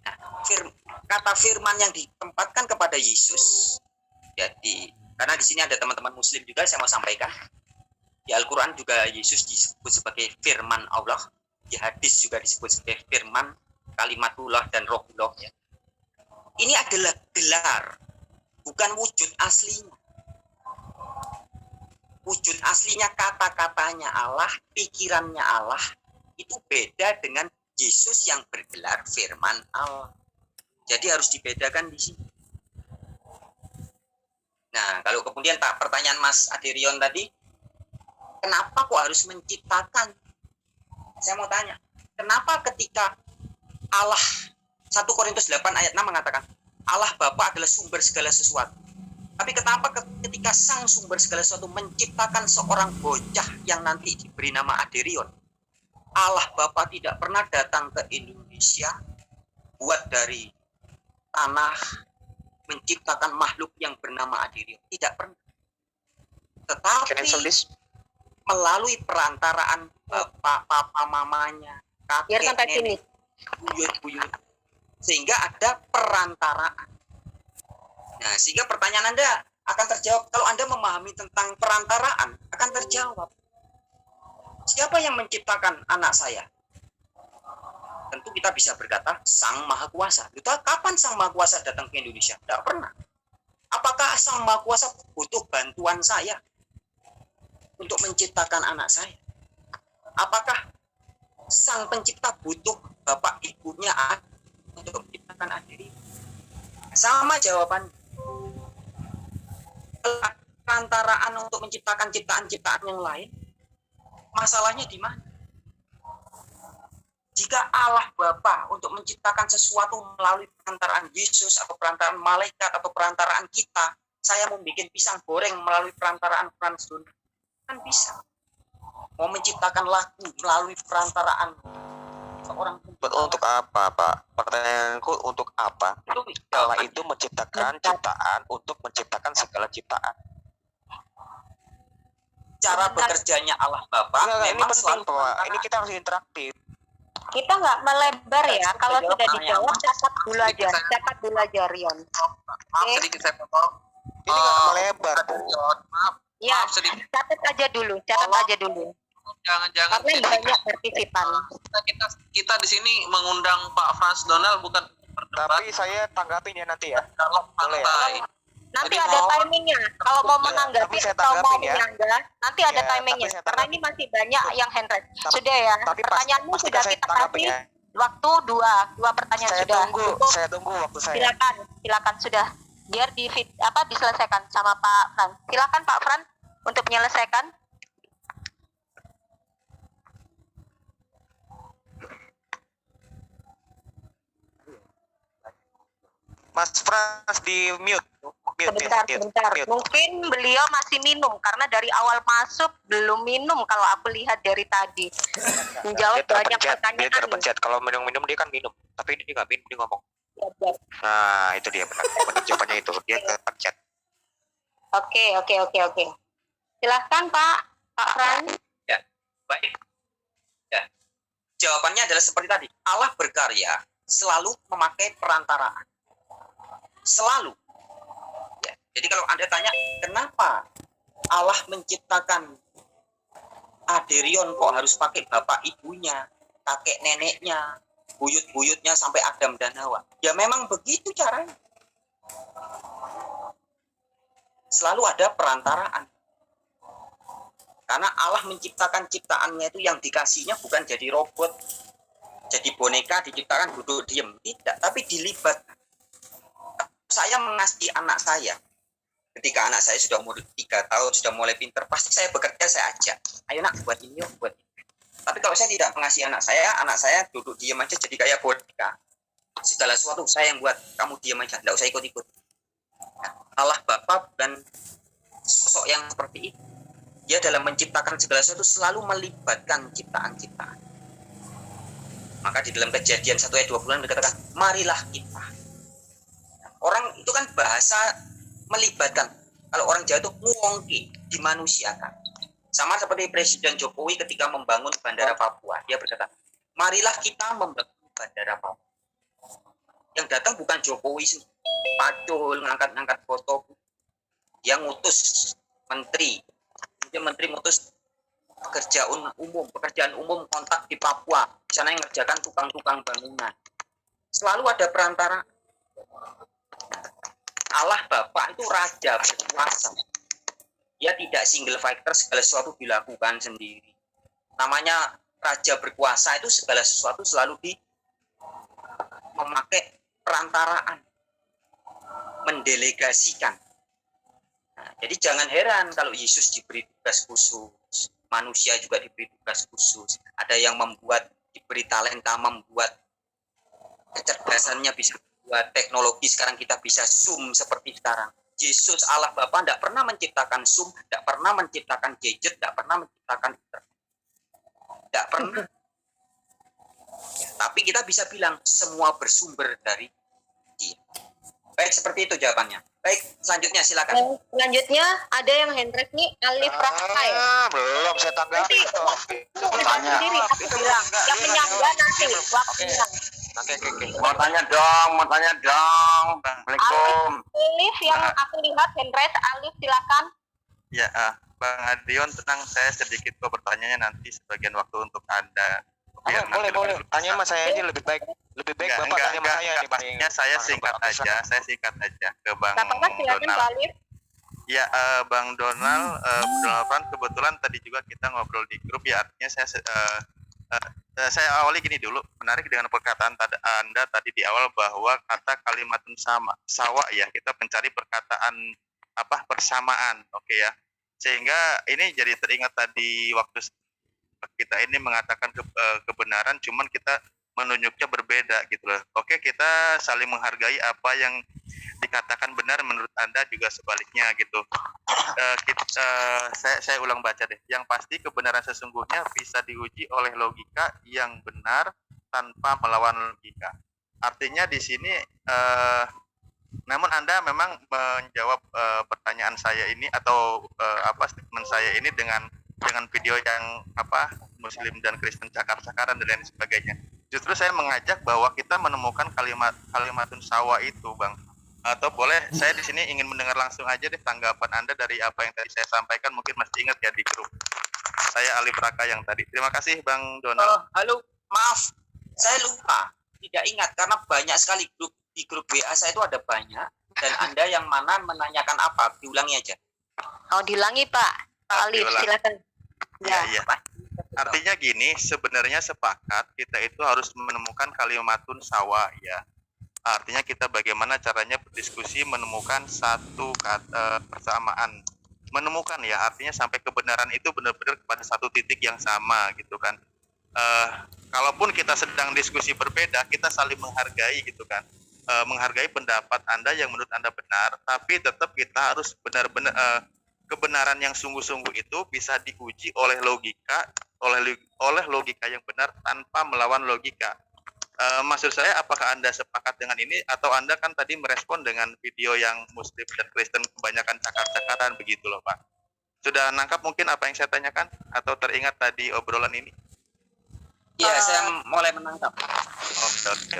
Nah, kata firman yang ditempatkan kepada Yesus. Jadi, karena di sini ada teman-teman Muslim juga, saya mau sampaikan. Di Al-Quran juga Yesus disebut sebagai firman Allah. Di hadis juga disebut sebagai firman, kalimatullah dan rohullah. Ya. Ini adalah gelar, bukan wujud aslinya. Wujud aslinya kata-katanya Allah, pikirannya Allah, itu beda dengan Yesus yang bergelar firman Allah. Jadi harus dibedakan di sini. Nah, kalau kemudian pertanyaan Mas Adirion tadi, kenapa kok harus menciptakan? Saya mau tanya, kenapa ketika Allah 1 Korintus 8 ayat 6 mengatakan Allah Bapa adalah sumber segala sesuatu. Tapi kenapa ketika sang sumber segala sesuatu menciptakan seorang bocah yang nanti diberi nama Adirion, Allah Bapa tidak pernah datang ke Indonesia buat dari tanah menciptakan makhluk yang bernama Adirion. Tidak pernah. Tetapi melalui perantaraan bapak, papa, mamanya, kakek, nenek, buyut-buyut, sehingga ada perantaraan. Nah, sehingga pertanyaan Anda akan terjawab. Kalau Anda memahami tentang perantaraan, akan terjawab. Siapa yang menciptakan anak saya? Tentu kita bisa berkata, Sang Maha Kuasa. Kapan Sang Maha Kuasa datang ke Indonesia? Tidak pernah. Apakah Sang Maha Kuasa butuh bantuan saya untuk menciptakan anak saya? Apakah Sang Pencipta butuh bapak ibunya untuk menciptakan adik? Sama jawaban. Perantaraan untuk menciptakan ciptaan-ciptaan yang lain, masalahnya di mana? Jika Allah Bapa untuk menciptakan sesuatu melalui perantaraan Yesus atau perantaraan malaikat atau perantaraan kita, saya mau bikin pisang goreng melalui perantaraan Frans Donar, kan bisa. Mau menciptakan lagu melalui perantaraan seorang. Untuk apa, Pak? Pertanyaanku, untuk apa Allah itu menciptakan ciptaan untuk menciptakan segala ciptaan? Cara bekerjanya Allah Bapa ini penting, Pak. Ini kita harus interaktif. Kita nggak melebar ya. Kalau sudah dijawab, catat dulu aja. Catat dulu aja, Rion. Maaf sedikit saya potong. Ini nggak melebar, Bu. Maaf. Ya, Maaf sedikit. catat aja dulu. Catat aja dulu. Jangan-jangan Karena banyak partisipan. kita di sini mengundang Pak Frans Donald bukan berdebat. Tapi saya tanggapin ya nanti ya. Dialog santai. Nanti Jadi ada mohon- timingnya. Kalau mau Ya, menanggapi tapi saya atau mau tanggapin ya. menyanggah, nanti ada Ya, timingnya. tapi saya Karena ini masih banyak yang hand raise. Tapi- Sudah ya. Tapi Pertanyaanmu pasti sudah saya kita tanggapin kasih ya. waktu dua pertanyaan Saya sudah. tunggu, Cukup. saya tunggu waktu saya. Silakan sudah. Biar diselesaikan sama Pak Fran. Silakan Pak Fran untuk menyelesaikan. Mas Frans di mute. Sebentar. Mungkin beliau masih minum karena dari awal masuk belum minum kalau aku lihat dari tadi. Menjawab banyak Dia pertanyaan. terpencet. Kalau minum-minum dia kan minum. Tapi dia nggak minum, dia ngomong. Ya. Nah, itu dia benar. Benar jawabannya itu. Dia terpencet. Oke. Silahkan Pak Fran. Baik. Ya. Jawabannya adalah seperti tadi. Allah berkarya selalu memakai perantaraan. Selalu. Ya. Jadi kalau Anda tanya, kenapa Allah menciptakan Adirion kok harus pakai bapak ibunya, kakek neneknya, buyut-buyutnya sampai Adam dan Hawa? Ya memang begitu caranya. Selalu ada perantaraan. Karena Allah menciptakan ciptaannya itu yang dikasihnya bukan jadi robot, jadi boneka diciptakan duduk diem, tidak, tapi dilibatkan. Saya mengasihi anak saya, ketika anak saya sudah umur 3 tahun, sudah mulai pinter, pasti saya bekerja, saya ajak, ayo nak buat ini yuk, buat ini. Tapi kalau saya tidak mengasihi anak saya duduk diem aja jadi kayak boneka, segala sesuatu saya yang buat, kamu diem aja, tidak usah ikut-ikut. Allah Bapa dan sosok yang seperti itu, dia dalam menciptakan segala sesuatu selalu melibatkan ciptaan-ciptaan. Maka di dalam Kejadian 1 ayat 20 dikatakan, marilah kita. Orang itu kan bahasa melibatkan. Kalau orang Jawa itu nguongke, dimanusiakan. Sama seperti Presiden Jokowi ketika membangun Bandara Papua. Dia berkata, marilah kita membangun Bandara Papua. Yang datang bukan Jokowi sendiri, pacul, ngangkat-ngangkat foto. Dia ngutus menteri. Dia menteri ngutus pekerjaan umum kontak di Papua. Di sana yang ngerjakan tukang-tukang bangunan. Selalu ada perantara. Allah Bapa itu raja berkuasa. Dia tidak single factor, segala sesuatu dilakukan sendiri. Namanya raja berkuasa itu segala sesuatu selalu memakai perantaraan, mendelegasikan. Nah, jadi jangan heran kalau Yesus diberi tugas khusus, manusia juga diberi tugas khusus. Ada yang diberi talenta membuat, kecerdasannya bisa membuat teknologi. Sekarang kita bisa Zoom seperti sekarang. Yesus Allah Bapa tidak pernah menciptakan Zoom, tidak pernah menciptakan gadget, tidak pernah menciptakan internet. Tidak pernah. Ya, tapi kita bisa bilang semua bersumber dari Dia. Baik, seperti itu jawabannya. Baik, selanjutnya silakan. Selanjutnya ada yang hand raise nih, Alif Rakai. Belum saya tanggapi itu. Bertanya sendiri, aku bilang. Yang menyangga nanti waktunya. Oke. Mau tanya dong. Assalamualaikum. Alif yang aku lihat hand raise, Alif silakan. Ya, Bang Adion, tenang, saya sedikit kok pertanyaannya nanti sebagian waktu untuk Anda. Biar nanti Boleh. lebih Tanya sama saya aja lebih baik. Bapak tanya sama saya. pastinya saya singkat aja ke Bang Apakah silakan Donald. Alif? Ya, Bang Donald, Donald kebetulan tadi juga kita ngobrol di grup ya, artinya saya awali gini dulu, menarik dengan perkataan Anda tadi di awal bahwa kata kalimatun sawa ya, kita mencari perkataan persamaan, oke ya. Sehingga ini jadi teringat tadi waktu kita ini mengatakan kebenaran, cuman kita menunjuknya berbeda gitu loh. Oke, kita saling menghargai apa yang dikatakan benar menurut Anda juga sebaliknya gitu. Saya ulang baca deh. Yang pasti kebenaran sesungguhnya bisa diuji oleh logika yang benar tanpa melawan logika. Artinya di sini namun Anda memang menjawab pertanyaan saya ini atau statement saya ini dengan video yang Muslim dan Kristen cakar-cakaran dan lain sebagainya. Justru saya mengajak bahwa kita menemukan kalimatun sawa itu, Bang. Atau boleh saya di sini ingin mendengar langsung aja deh tanggapan Anda dari apa yang tadi saya sampaikan, mungkin masih ingat ya di grup. Saya Alif Raka yang tadi. Terima kasih Bang Donald. Halo, maaf. Saya lupa. Tidak ingat karena banyak sekali di grup WA saya itu ada banyak, dan Anda yang mana menanyakan apa? Diulangi aja. Oh, diulangi Pak. Pak Alif, silakan. Iya. Artinya gini, sebenarnya sepakat kita itu harus menemukan kalimatun sawa ya. Artinya kita bagaimana caranya berdiskusi menemukan satu kata persamaan. Menemukan ya, artinya sampai kebenaran itu benar-benar pada satu titik yang sama gitu kan. Kalaupun kita sedang diskusi berbeda, kita saling menghargai gitu kan. Menghargai pendapat Anda yang menurut Anda benar, tapi tetap kita harus benar-benar kebenaran yang sungguh-sungguh itu bisa diuji oleh logika, oleh logika yang benar tanpa melawan logika. Maksud saya, apakah Anda sepakat dengan ini atau Anda kan tadi merespon dengan video yang Muslim dan Kristen kebanyakan cakar-cakaran begitu loh Pak. Sudah nangkap mungkin apa yang saya tanyakan atau teringat tadi obrolan ini? Iya, saya mulai menangkap.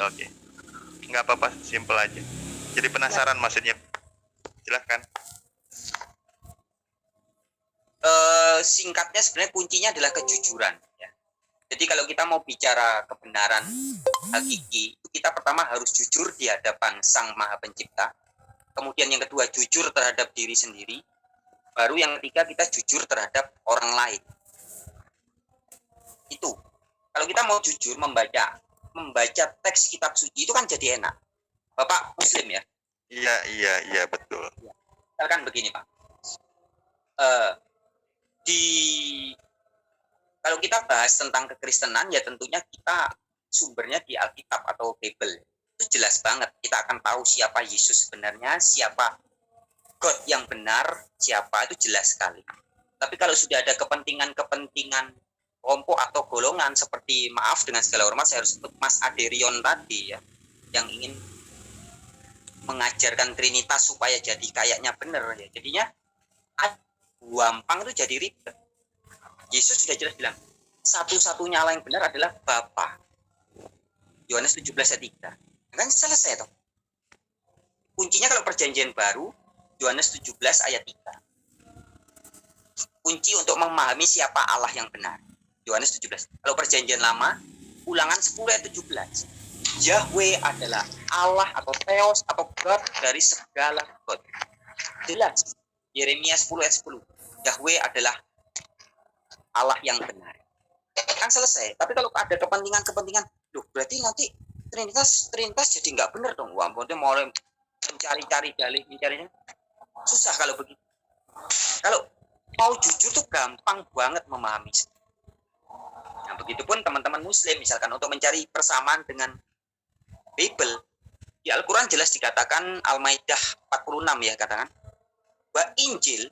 Oke. Nggak apa-apa, simple aja. Jadi penasaran maksudnya. Silahkan. Singkatnya sebenarnya kuncinya adalah kejujuran ya. Jadi kalau kita mau bicara kebenaran hakiki, kita pertama harus jujur di hadapan Sang Maha Pencipta. Kemudian yang kedua jujur terhadap diri sendiri. Baru yang ketiga kita jujur terhadap orang lain. Itu. Kalau kita mau jujur membaca membaca teks kitab suci itu kan jadi enak. Bapak Muslim ya? Iya, betul. Misalkan begini Pak, kalau kita bahas tentang kekristenan ya tentunya kita sumbernya di Alkitab atau Bible. Itu jelas banget, kita akan tahu siapa Yesus sebenarnya, siapa God yang benar, siapa, itu jelas sekali. Tapi kalau sudah ada kepentingan-kepentingan kelompok atau golongan seperti, maaf dengan segala hormat saya harus sebut Mas Aderion tadi ya, yang ingin mengajarkan Trinitas supaya jadi kayaknya benar ya. Jadinya gampang itu jadi ribet. Yesus sudah jelas bilang, satu-satunya Allah yang benar adalah Bapa. Yohanes 17 ayat 3. Kan selesai toh. Kuncinya kalau perjanjian baru, Yohanes 17 ayat 3. Kunci untuk memahami siapa Allah yang benar. Yohanes 17. Kalau perjanjian lama, Ulangan 10 ayat 17. Yahweh adalah Allah atau Theos atau God dari segala God. Jelas. Yeremia 10 ayat 10. Yahweh adalah Allah yang benar. Kan selesai. Tapi kalau ada kepentingan-kepentingan, loh berarti nanti Trinitas jadi nggak benar dong. Wah, dia mau mencari-cari dalih, mencarinya susah kalau begitu. Kalau mau jujur tuh gampang banget memahami. Nah, begitupun teman-teman Muslim, misalkan untuk mencari persamaan dengan Bible, di Al-Quran jelas dikatakan Al-Maidah 46 ya katakan, bahwa Injil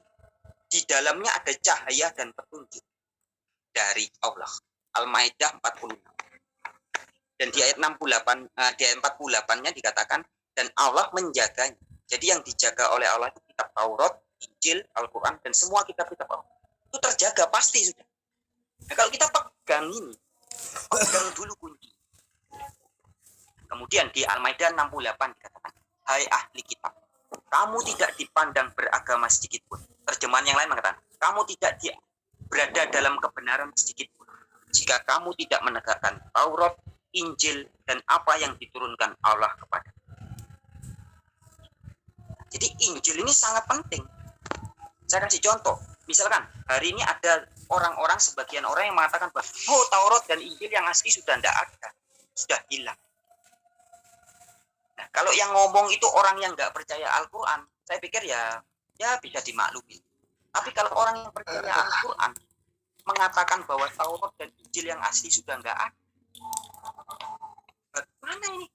di dalamnya ada cahaya dan petunjuk dari Allah. Al-Maidah 46. Dan di ayat 68, di ayat 48-nya dikatakan dan Allah menjaganya. Jadi yang dijaga oleh Allah itu kitab Taurat, Injil, Al-Quran, dan semua kitab-kitab Allah. Itu terjaga pasti sudah. Nah, kalau kita pegang ini, pegang dulu kunci. Kemudian di Al-Maidah 68 dikatakan, hai ahli kitab, kamu tidak dipandang beragama sedikit pun. Terjemahan yang lain mengatakan, kamu tidak berada dalam kebenaran sedikit pun. Jika kamu tidak menegakkan Taurat, Injil, dan apa yang diturunkan Allah kepada. Jadi Injil ini sangat penting. Saya kasih contoh. Misalkan hari ini ada orang-orang, sebagian orang yang mengatakan bahwa Taurat dan Injil yang asli sudah tidak ada, sudah hilang. Nah, kalau yang ngomong itu orang yang nggak percaya Al-Quran, saya pikir ya bisa dimaklumi. Tapi kalau orang yang percaya Al-Quran mengatakan bahwa Taurat dan Injil yang asli sudah nggak ada, bagaimana ini?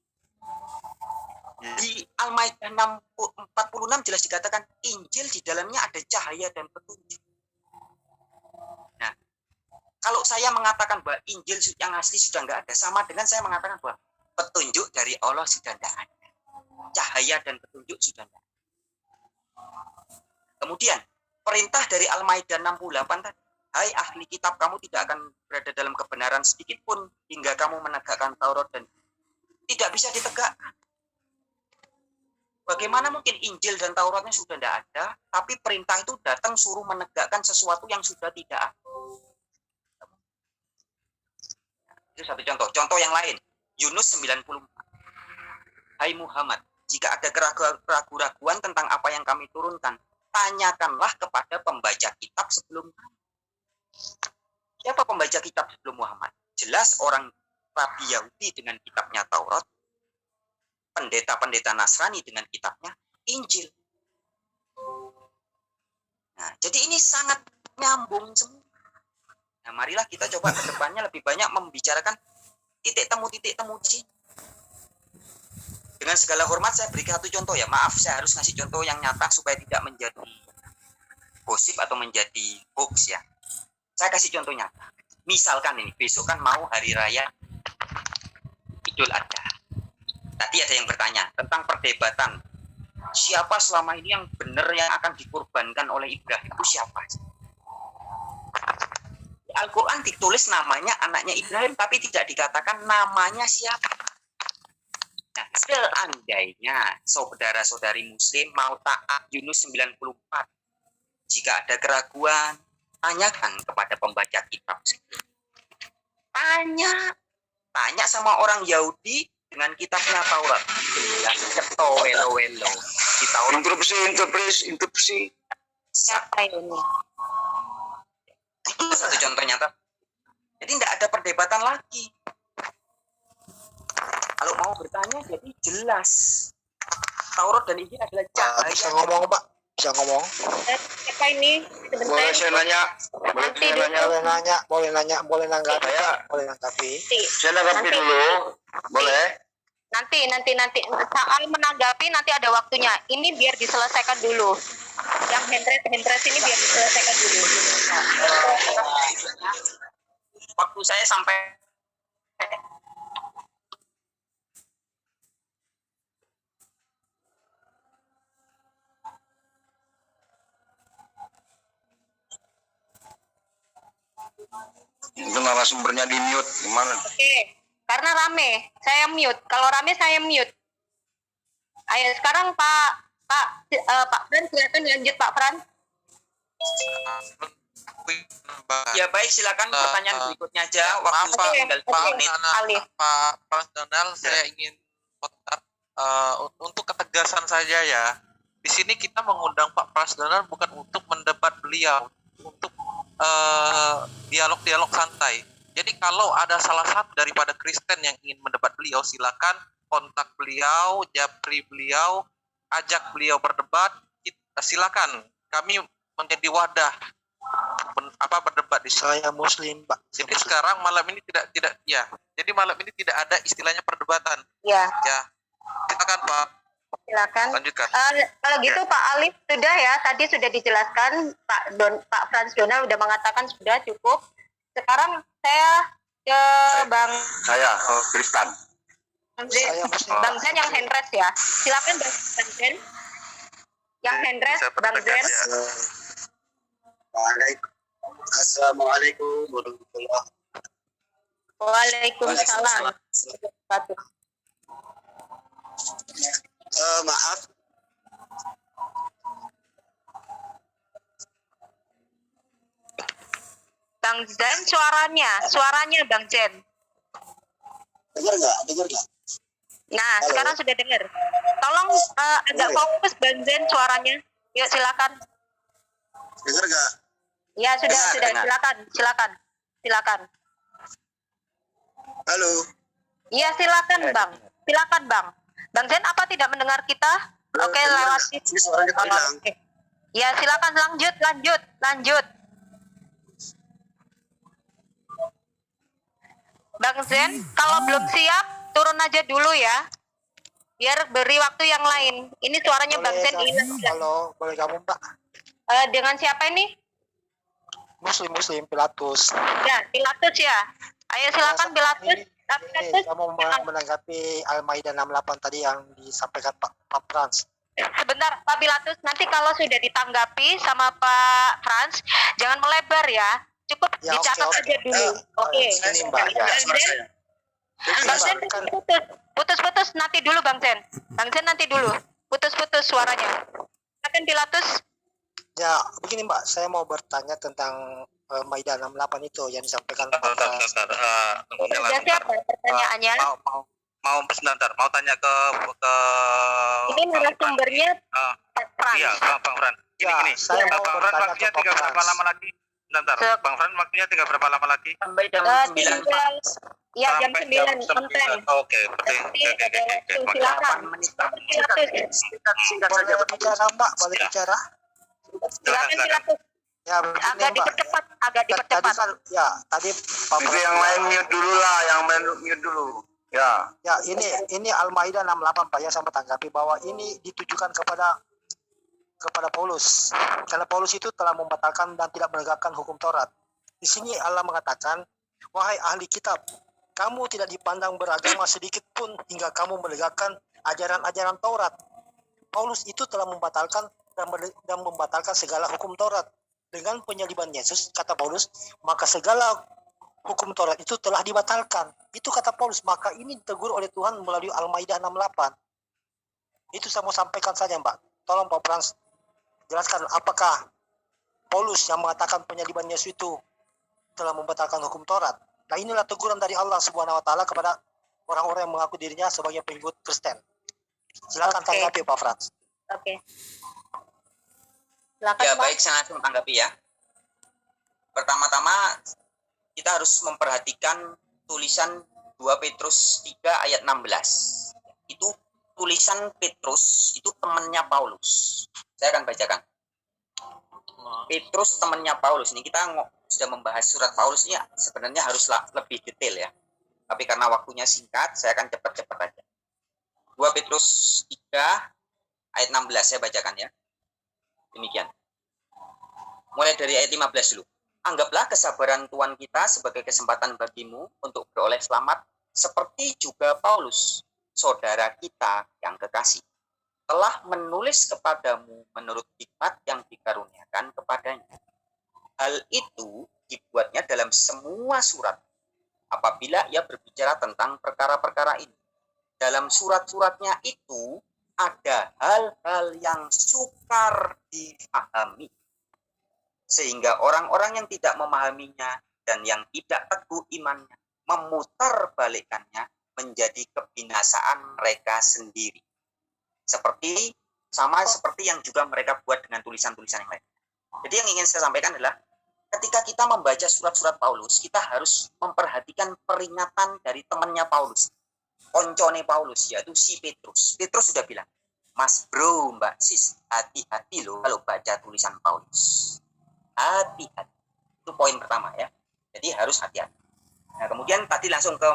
Di Al-Maidah 46 jelas dikatakan Injil di dalamnya ada cahaya dan petunjuk. Nah, kalau saya mengatakan bahwa Injil yang asli sudah nggak ada, sama dengan saya mengatakan bahwa petunjuk dari Allah sudah tidak ada. Cahaya dan petunjuk sudah tidak ada. Kemudian, perintah dari Al-Maidah 68 tadi, hai ahli kitab, kamu tidak akan berada dalam kebenaran sedikit pun hingga kamu menegakkan Taurat dan tidak bisa ditegakkan. Bagaimana mungkin Injil dan Tauratnya sudah tidak ada, tapi perintah itu datang suruh menegakkan sesuatu yang sudah tidak ada. Itu satu contoh. Contoh yang lain, Yunus 94. Hai Muhammad, jika ada keraguan tentang apa yang kami turunkan, tanyakanlah kepada pembaca kitab sebelum kami. Siapa pembaca kitab sebelum Muhammad? Jelas orang Rabi Yahudi dengan kitabnya Taurat, pendeta-pendeta Nasrani dengan kitabnya Injil. Nah, jadi ini sangat nyambung semua. Nah, marilah kita coba ke depannya lebih banyak membicarakan titik temu di sini. Dengan segala hormat saya beri satu contoh ya. Maaf, saya harus ngasih contoh yang nyata supaya tidak menjadi gosip atau menjadi hoax ya. Saya kasih contoh nyata. Misalkan ini, besok kan mau hari raya Idul Adha. Tadi ada yang bertanya tentang perdebatan. Siapa selama ini yang benar yang akan dikorbankan oleh Ibrahim itu siapa? Al-Quran ditulis namanya anaknya Ibrahim, tapi tidak dikatakan namanya siapa. Nah, seandainya saudara-saudari Muslim mau taat Yunus 94, jika ada keraguan, tanyakan kepada pembaca kitab. Tanya sama orang Yahudi dengan kitabnya Taurat. Ketowelo-welo. Di Taurat. Interpretasi. Siapa ini? Satu contoh nyata. Jadi tidak ada perdebatan lagi. Kalau mau bertanya jadi jelas. Taurat dan Injil adalah cahaya. Bisa ngomong Pak, bisa ngomong. Siapa ini? Sebentar. Boleh saya nanya? Nanti dulu. Boleh nanggapi. Boleh nanggapi. Saya nanggapi dulu. Boleh? Nanti soal menanggapi nanti ada waktunya. Ini biar diselesaikan dulu. Yang hand-raise ini biar diselesaikan dulu. Waktu saya sampai Itu narasumbernya di mute gimana? Oke, karena rame, saya mute. Kalau rame saya mute. Ayo sekarang Pak Fran silakan lanjut Pak Fran. ya baik, silakan pertanyaan berikutnya aja. Waktu Oke, tinggal oke. 2 menit. Alif. Pak Frans Donald, saya ingin kotak untuk ketegasan saja ya. Di sini kita mengundang Pak Frans Donald bukan untuk mendebat beliau, untuk dialog-dialog santai. Jadi kalau ada salah satu daripada Kristen yang ingin mendebat beliau, silakan kontak beliau, japri beliau, ajak beliau berdebat. Silakan, kami menjadi wadah berdebat di sini. Saya Muslim Pak. Jadi sekarang malam ini tidak ya. Jadi malam ini tidak ada istilahnya perdebatan. Ya, Ya, silakan Pak. silakan. Lanjutkan. Kalau gitu Pak Alif sudah ya, tadi sudah dijelaskan Pak Frans Donald sudah mengatakan sudah cukup. Sekarang saya ke Bang Kristen. Bang Zen yang hand raise ya. Silakan Bang Zen. Yang hand raise Bang Zen. Assalamualaikum warahmatullahi Waalaikumsalam. Maaf. Bang Zen suaranya Bang Zen. Dengar nggak? Nah, Halo. sekarang sudah dengar. Tolong agak fokus Bang Zen suaranya. Yuk silakan. Dengar nggak? Ya sudah Dengar. silakan. Halo. Iya silakan Bang. Silakan Bang. Bang Zen apa tidak mendengar kita? Oke, lewat Ini suaranya hilang. Oke. Ya silakan lanjut. Bang Zen, kalau belum siap turun aja dulu ya. Biar beri waktu yang lain. Ini suaranya Bang Zen hilang. Halo, boleh gabung Pak? Dengan siapa ini? Muslim Pilatus. Ya, Pilatus ya. Ayo silakan Pilatus. Ini saya mau menanggapi Al-Maidah 68 tadi yang disampaikan Pak Frans. Sebentar Pak Pilatus, nanti kalau sudah ditanggapi sama Pak Frans, jangan melebar ya. Cukup Ya, dicatat oke. aja dulu. Oke. Ini Mbak. Ya. Bang Zen putus nanti dulu Bang Zen. Bang Zen nanti dulu. Putus suaranya. Silakan Pilatus. Ya, begini Mbak, saya mau bertanya tentang Maidah 68 itu yang disampaikan Pak Frans. Sudah siap pertanyaannya? Mau sebentar, mau tanya ke Ini narasumbernya Pak Frans. Iya, Bang Fran. Gini. Saya mau Bang Fran bertanya waktunya ke Pak tinggal berapa Frans. lama lagi? Sebentar, Bang Fran waktunya tinggal berapa lama lagi? Sampai jam 9. Iya, jam Sampai 9 jam konten. 9. Oke, berarti Silakan. Pilatus. Singkat saja. Boleh bicara Mbak, boleh bicara? Silakan Pilatus. Ya, begini Agak Mbak. dipercepat. Tadi Pak Itu Frans. yang lain mute dulu lah, yang main mute dulu. Ya. Ya, ini Al-Maidah 68 Pak, yang saya tanggapi bahwa ini ditujukan kepada Paulus. Karena Paulus itu telah membatalkan dan tidak menegakkan hukum Taurat. Di sini Allah mengatakan, wahai ahli kitab, kamu tidak dipandang beragama sedikit pun hingga kamu menegakkan ajaran-ajaran Taurat. Paulus itu telah membatalkan dan membatalkan segala hukum Taurat. Dengan penyaliban Yesus, kata Paulus, maka segala hukum Taurat itu telah dibatalkan. Itu kata Paulus, maka ini ditegur oleh Tuhan melalui Al-Maidah 68. Itu saya mau sampaikan saja Mbak. Tolong Pak Frans, jelaskan apakah Paulus yang mengatakan penyaliban Yesus itu telah membatalkan hukum Taurat. Nah inilah teguran dari Allah Subhanahu wa taala kepada orang-orang yang mengaku dirinya sebagai pengikut Kristen. Silakan tanggapi Pak Frans. Oke. Silakan Ya Pak. baik, saya langsung tanggapi ya. Pertama-tama kita harus memperhatikan tulisan 2 2 Petrus 3 ayat 16. Itu tulisan Petrus, itu temannya Paulus. Saya akan bacakan. Petrus temannya Paulus. Ini kita sudah membahas surat Paulus ya, sebenarnya harus lebih detail ya. Tapi karena waktunya singkat, saya akan cepat-cepat aja. 2 Petrus 3 ayat 16 saya bacakan ya. Demikian. Mulai dari ayat 15 dulu. Anggaplah kesabaran Tuhan kita sebagai kesempatan bagimu untuk beroleh selamat, seperti juga Paulus, saudara kita yang kekasih, telah menulis kepadamu menurut hikmat yang dikaruniakan kepadanya. Hal itu dibuatnya dalam semua surat, apabila ia berbicara tentang perkara-perkara ini. Dalam surat-suratnya itu ada hal-hal yang sukar dipahami, sehingga orang-orang yang tidak memahaminya dan yang tidak teguh imannya memutarbalikkannya menjadi kebinasaan mereka sendiri. Sama seperti yang juga mereka buat dengan tulisan-tulisan yang lain. Jadi yang ingin saya sampaikan adalah ketika kita membaca surat-surat Paulus, kita harus memperhatikan peringatan dari temannya Paulus, koncone Paulus, yaitu si Petrus. Petrus sudah bilang, Mas bro, Mbak sis, hati-hati loh kalau baca tulisan Paulus. Hati-hati. Itu poin pertama ya. Jadi harus hati-hati. Nah, kemudian tadi langsung ke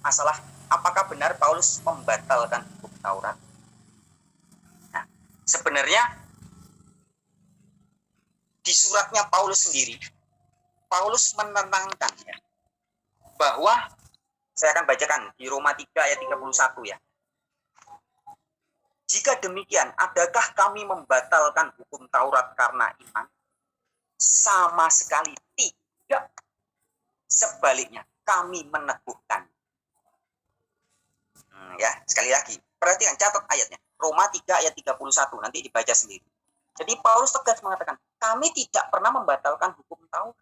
masalah apakah benar Paulus membatalkan hukum Taurat. Nah, sebenarnya di suratnya Paulus sendiri, Paulus menenangkan ya, bahwa saya akan bacakan di Roma 3 ayat 31 ya. Jika demikian, adakah kami membatalkan hukum Taurat karena iman? Sama sekali tidak. Sebaliknya, kami meneguhkan. Ya, sekali lagi, perhatikan, catat ayatnya. Roma 3 ayat 31, nanti dibaca sendiri. Jadi Paulus tegas mengatakan, kami tidak pernah membatalkan hukum Taurat.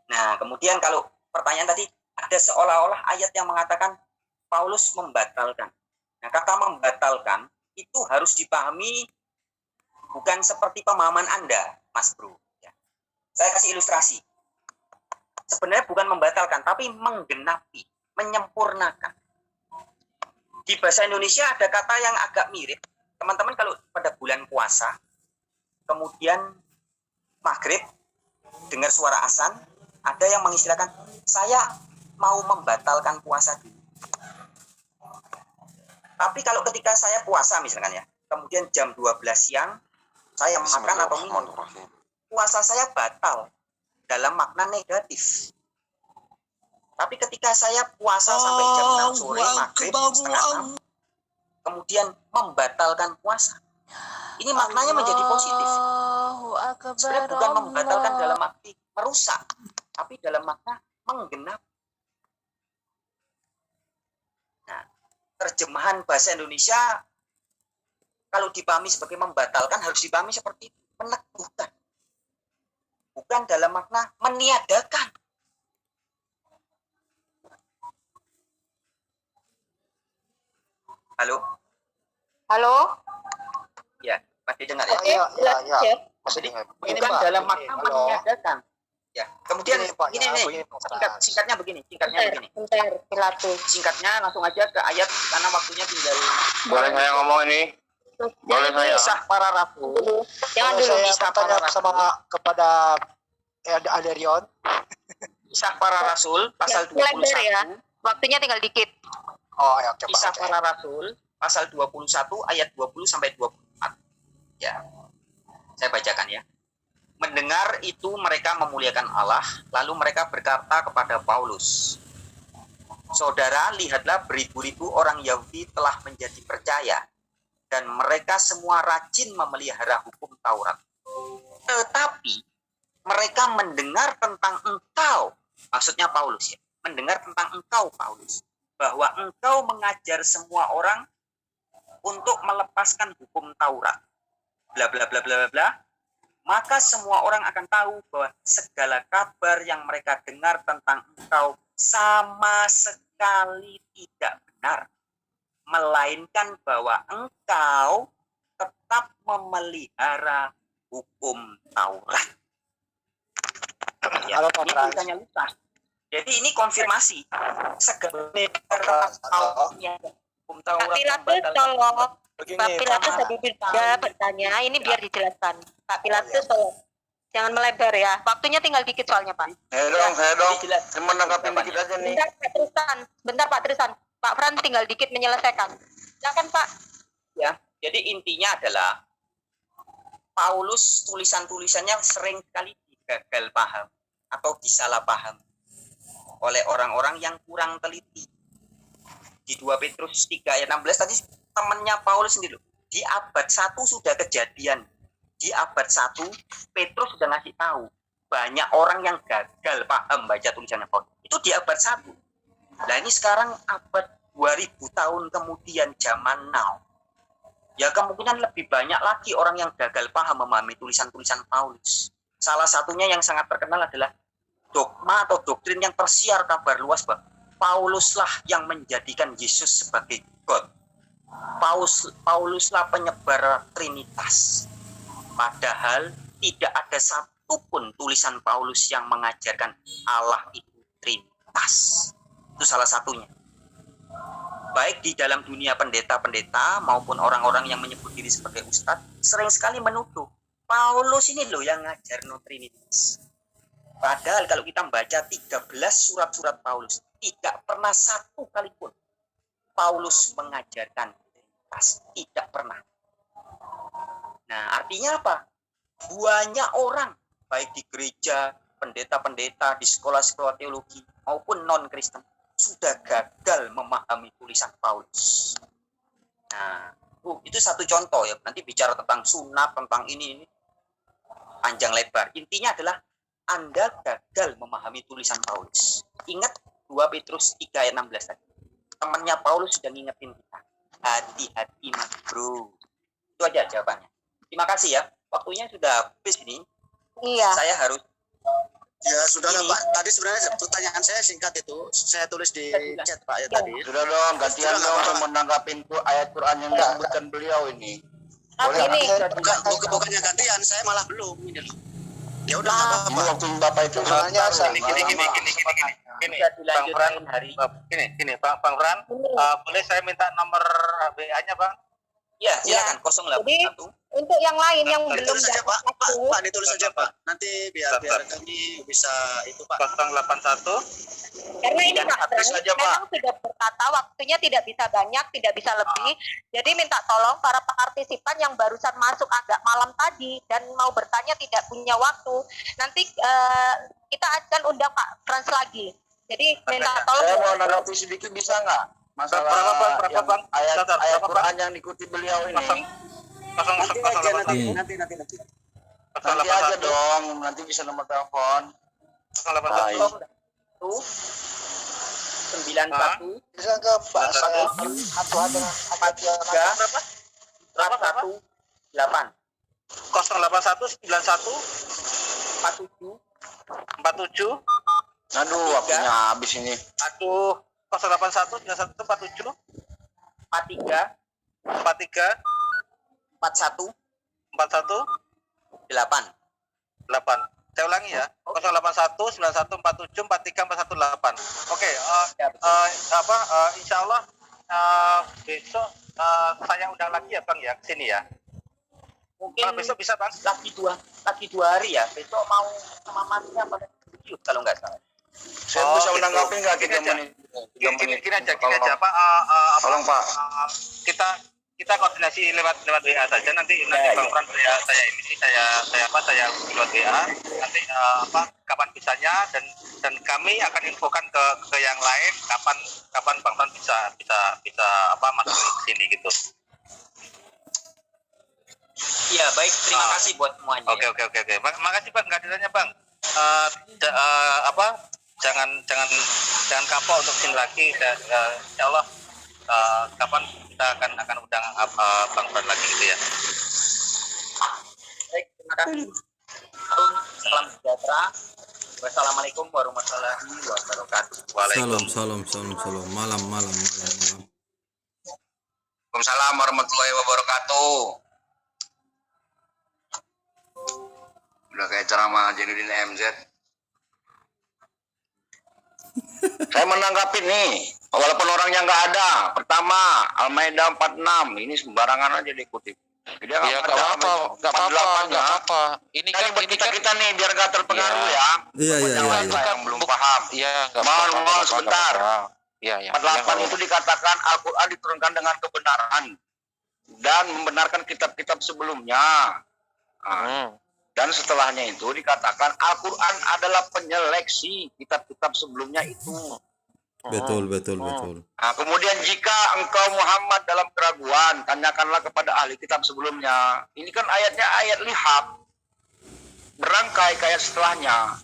Nah, kemudian kalau pertanyaan tadi, ada seolah-olah ayat yang mengatakan Paulus membatalkan. Nah, kata membatalkan itu harus dipahami bukan seperti pemahaman Anda, Mas Bro. Ya. Saya kasih ilustrasi. Sebenarnya bukan membatalkan, tapi menggenapi, menyempurnakan. Di bahasa Indonesia ada kata yang agak mirip. Teman-teman kalau pada bulan puasa, kemudian maghrib, dengar suara azan, ada yang mengistilahkan, saya mau membatalkan puasa dulu. Tapi kalau ketika saya puasa misalkan ya, kemudian jam 12 siang, saya makan atau minum, puasa saya batal dalam makna negatif. Tapi ketika saya puasa sampai jam 6 sore, maghrib, setengah 6, kemudian membatalkan puasa, ini maknanya menjadi positif. Sebenarnya bukan membatalkan dalam arti merusak, tapi dalam makna menggenap. Nah, terjemahan bahasa Indonesia kalau dipahami sebagai membatalkan harus dipahami seperti itu, meneguhkan. Bukan dalam makna meniadakan. Halo? Halo? Ya, masih dengar ya? Ya. Jadi bukan dalam makna meniadakan. Ya, kemudian ini nih, singkatnya begini. Bentar, Pilatus. Singkatnya langsung aja ke ayat karena waktunya tinggal. Boleh saya ngomong ini? Boleh saya? Kisah para rasul. Jangan dulu saya bisa bertanya kepada Aderion. Kisah para rasul pasal lebar 21. ya. Waktunya tinggal dikit. Oh, ya, oke, Kisah Pak. para rasul pasal 21 ayat 20 sampai 24. Ya. Saya bacakan ya. Mendengar itu mereka memuliakan Allah, lalu mereka berkata kepada Paulus, Saudara, lihatlah beribu-ribu orang Yahudi telah menjadi percaya, dan mereka semua rajin memelihara hukum Taurat. Tetapi mereka mendengar tentang engkau, maksudnya Paulus ya, mendengar tentang engkau Paulus, bahwa engkau mengajar semua orang untuk melepaskan hukum Taurat. Bla bla bla bla bla. Maka semua orang akan tahu bahwa segala kabar yang mereka dengar tentang engkau sama sekali tidak benar, melainkan bahwa engkau tetap memelihara hukum Taurat. Ya, Halo, Pak ini Frans. tulisannya Lukas. Jadi ini konfirmasi. Segala Pak Pilatus tolong. Pak Pilatus tadi tidak bertanya, ini biar dijelaskan. Pak Pilatus tolong. Jangan melebar ya. Waktunya tinggal dikit soalnya, Pak. Saya dong. Saya menanggapi dikit aja nih. Bentar Pak Tristan. Pak Fran tinggal dikit menyelesaikan. Silakan Pak. Ya, jadi intinya adalah Paulus tulisan-tulisannya sering sekali gagal paham atau disalah paham oleh orang-orang yang kurang teliti. Di 2 Petrus 3 ayat 16 tadi temannya Paulus sendiri loh. Di abad 1 sudah kejadian. Di abad 1 Petrus sudah ngasih tahu banyak orang yang gagal paham baca tulisannya Paulus. Itu di abad 1. Nah ini sekarang abad 2000 tahun kemudian zaman now. Ya kemungkinan lebih banyak lagi orang yang gagal paham memahami tulisan-tulisan Paulus. Salah satunya yang sangat terkenal adalah dogma atau doktrin yang tersiar kabar luas bahwa Pauluslah yang menjadikan Yesus sebagai God. Pauluslah penyebar Trinitas. Padahal tidak ada satupun tulisan Paulus yang mengajarkan Allah itu Trinitas. Itu salah satunya. Baik di dalam dunia pendeta-pendeta maupun orang-orang yang menyebut diri sebagai ustadz, sering sekali menuduh Paulus ini loh yang ngajar no Trinitas. Padahal kalau kita membaca 13 surat-surat Paulus, tidak pernah satu kali pun Paulus mengajarkan Trinitas. Tidak pernah. Nah, artinya apa? Banyak orang, baik di gereja, pendeta-pendeta, di sekolah-sekolah teologi, maupun non-Kristen, sudah gagal memahami tulisan Paulus. Nah, itu satu contoh ya. Nanti bicara tentang sunat, tentang ini panjang lebar. Intinya adalah Anda gagal memahami tulisan Paulus. Ingat 2 Petrus 3 ayat 16 tadi. Temannya Paulus sudah ngingetin kita. Hati-hati mas bro. Itu aja jawabannya. Terima kasih ya. Waktunya sudah habis ini. Iya. Saya harus. Ya sudah lah Pak. Tadi sebenarnya pertanyaan saya singkat itu. Saya tulis di chat Pak ya tadi. Sudah dong, gantian dong menanggapi ayat Quran yang disebutkan beliau ini. Boleh ini bukannya gantian, saya malah belum ini loh. Ya udah Ini waktu Bapak itu soalnya Gini, Bang Fran, boleh saya minta nomor WA-nya, Bang? Ya, silakan 081. Untuk yang lain yang belum ditulis saja Pak, ditulis saja Pak. Nanti biar kami bisa itu Pak. 081. Karena ini Pak memang sudah berkata waktunya tidak bisa banyak, tidak bisa lebih. Jadi minta tolong para partisipan yang barusan masuk agak malam tadi dan mau bertanya tidak punya waktu. Nanti kita akan undang Pak Frans lagi. Jadi minta tolong. Saya mau menanggapi sedikit bisa nggak? Masalah ayat Quran yang diikuti beliau ini. Nanti. Nanti aja dong, nanti bisa nomor telepon. 081 91 Bisa ke Pak saya atau ada 118 081 91 47. Aduh, waktunya habis ini. Aduh, 081 91 47 43 41 8. Saya ulangi ya. 081 91 47 43 418. Oke, insya Allah besok saya undang lagi ya Bang ya ke sini ya. Mungkin besok bisa Bang. Lagi dua hari ya. Besok mau sama Masnya pada YouTube kalau nggak salah. Saya bisa menanggapi nggak 3 menit? Gini aja Pak. Tolong Pak. Kita koordinasi lewat WA saja nanti Bang Fran saya lewat WA nanti kapan bisanya dan kami akan infokan ke yang lain kapan Bang Fran bisa masuk ke sini gitu. Iya, baik, terima kasih buat semuanya. Oke. Makasih Bang kehadirannya Bang. Jangan kapok untuk sini lagi. Insya Allah kapan kita akan undang Bang Fran lagi gitu ya. Baik, terima kasih. Salam sejahtera. Wassalamualaikum warahmatullahi wabarakatuh. Salam. Malam. Waalaikumsalam warahmatullahi wabarakatuh. Udah kayak ceramah Jainuddin MZ. Saya menanggapi nih, walaupun orangnya nggak ada. Pertama, Al-Maidah 46, ini sembarangan aja dikutip. Jadi Ya nggak apa-apa. Ini kan kita nih biar nggak terpengaruh ya. Iya, iya, iya. Yang belum paham. Iya, nggak Mohon sebentar. Iya. 48 itu dikatakan Al-Quran diturunkan dengan kebenaran dan membenarkan kitab-kitab sebelumnya. Dan setelahnya itu dikatakan Al-Quran adalah penyeleksi kitab-kitab sebelumnya itu. Betul. Nah, kemudian jika engkau Muhammad dalam keraguan, tanyakanlah kepada ahli kitab sebelumnya. Ini kan ayatnya ayat lihab. Berangkai kayak setelahnya.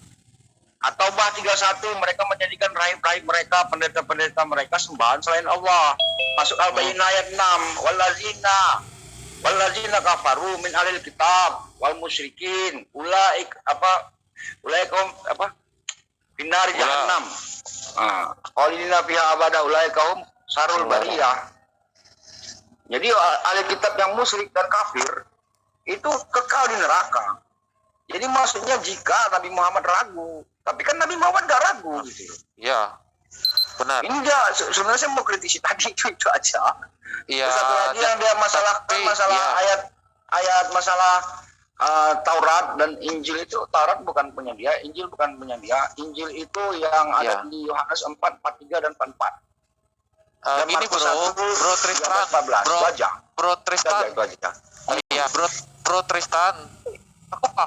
At-Taubah 31, mereka menjadikan rahib-rahib mereka, pendeta-pendeta mereka sembahan selain Allah. Masuk Al-Bayyinah ayat 6. Wallazina kafaru min ahlil kitab wal musyrikin ulaik binar jahannam. Qalilina fiha abada ulaikahum sarul bariyah. Jadi ahli kitab yang musyrik dan kafir itu kekal di neraka. Jadi maksudnya jika Nabi Muhammad ragu, tapi kan Nabi Muhammad gak ragu gitu. Iya, benar. Ini dia sebenarnya saya mau kritisi tadi itu aja. Iya. Satu lagi yang dia masalah ayat masalah Taurat dan Injil itu. Taurat bukan punya dia, Injil bukan punya dia. Injil itu yang ada di Yohanes 4, 43 dan 44. Dan Gini bro Tristan, bro Tristan. Iya, bro Tristan. Aku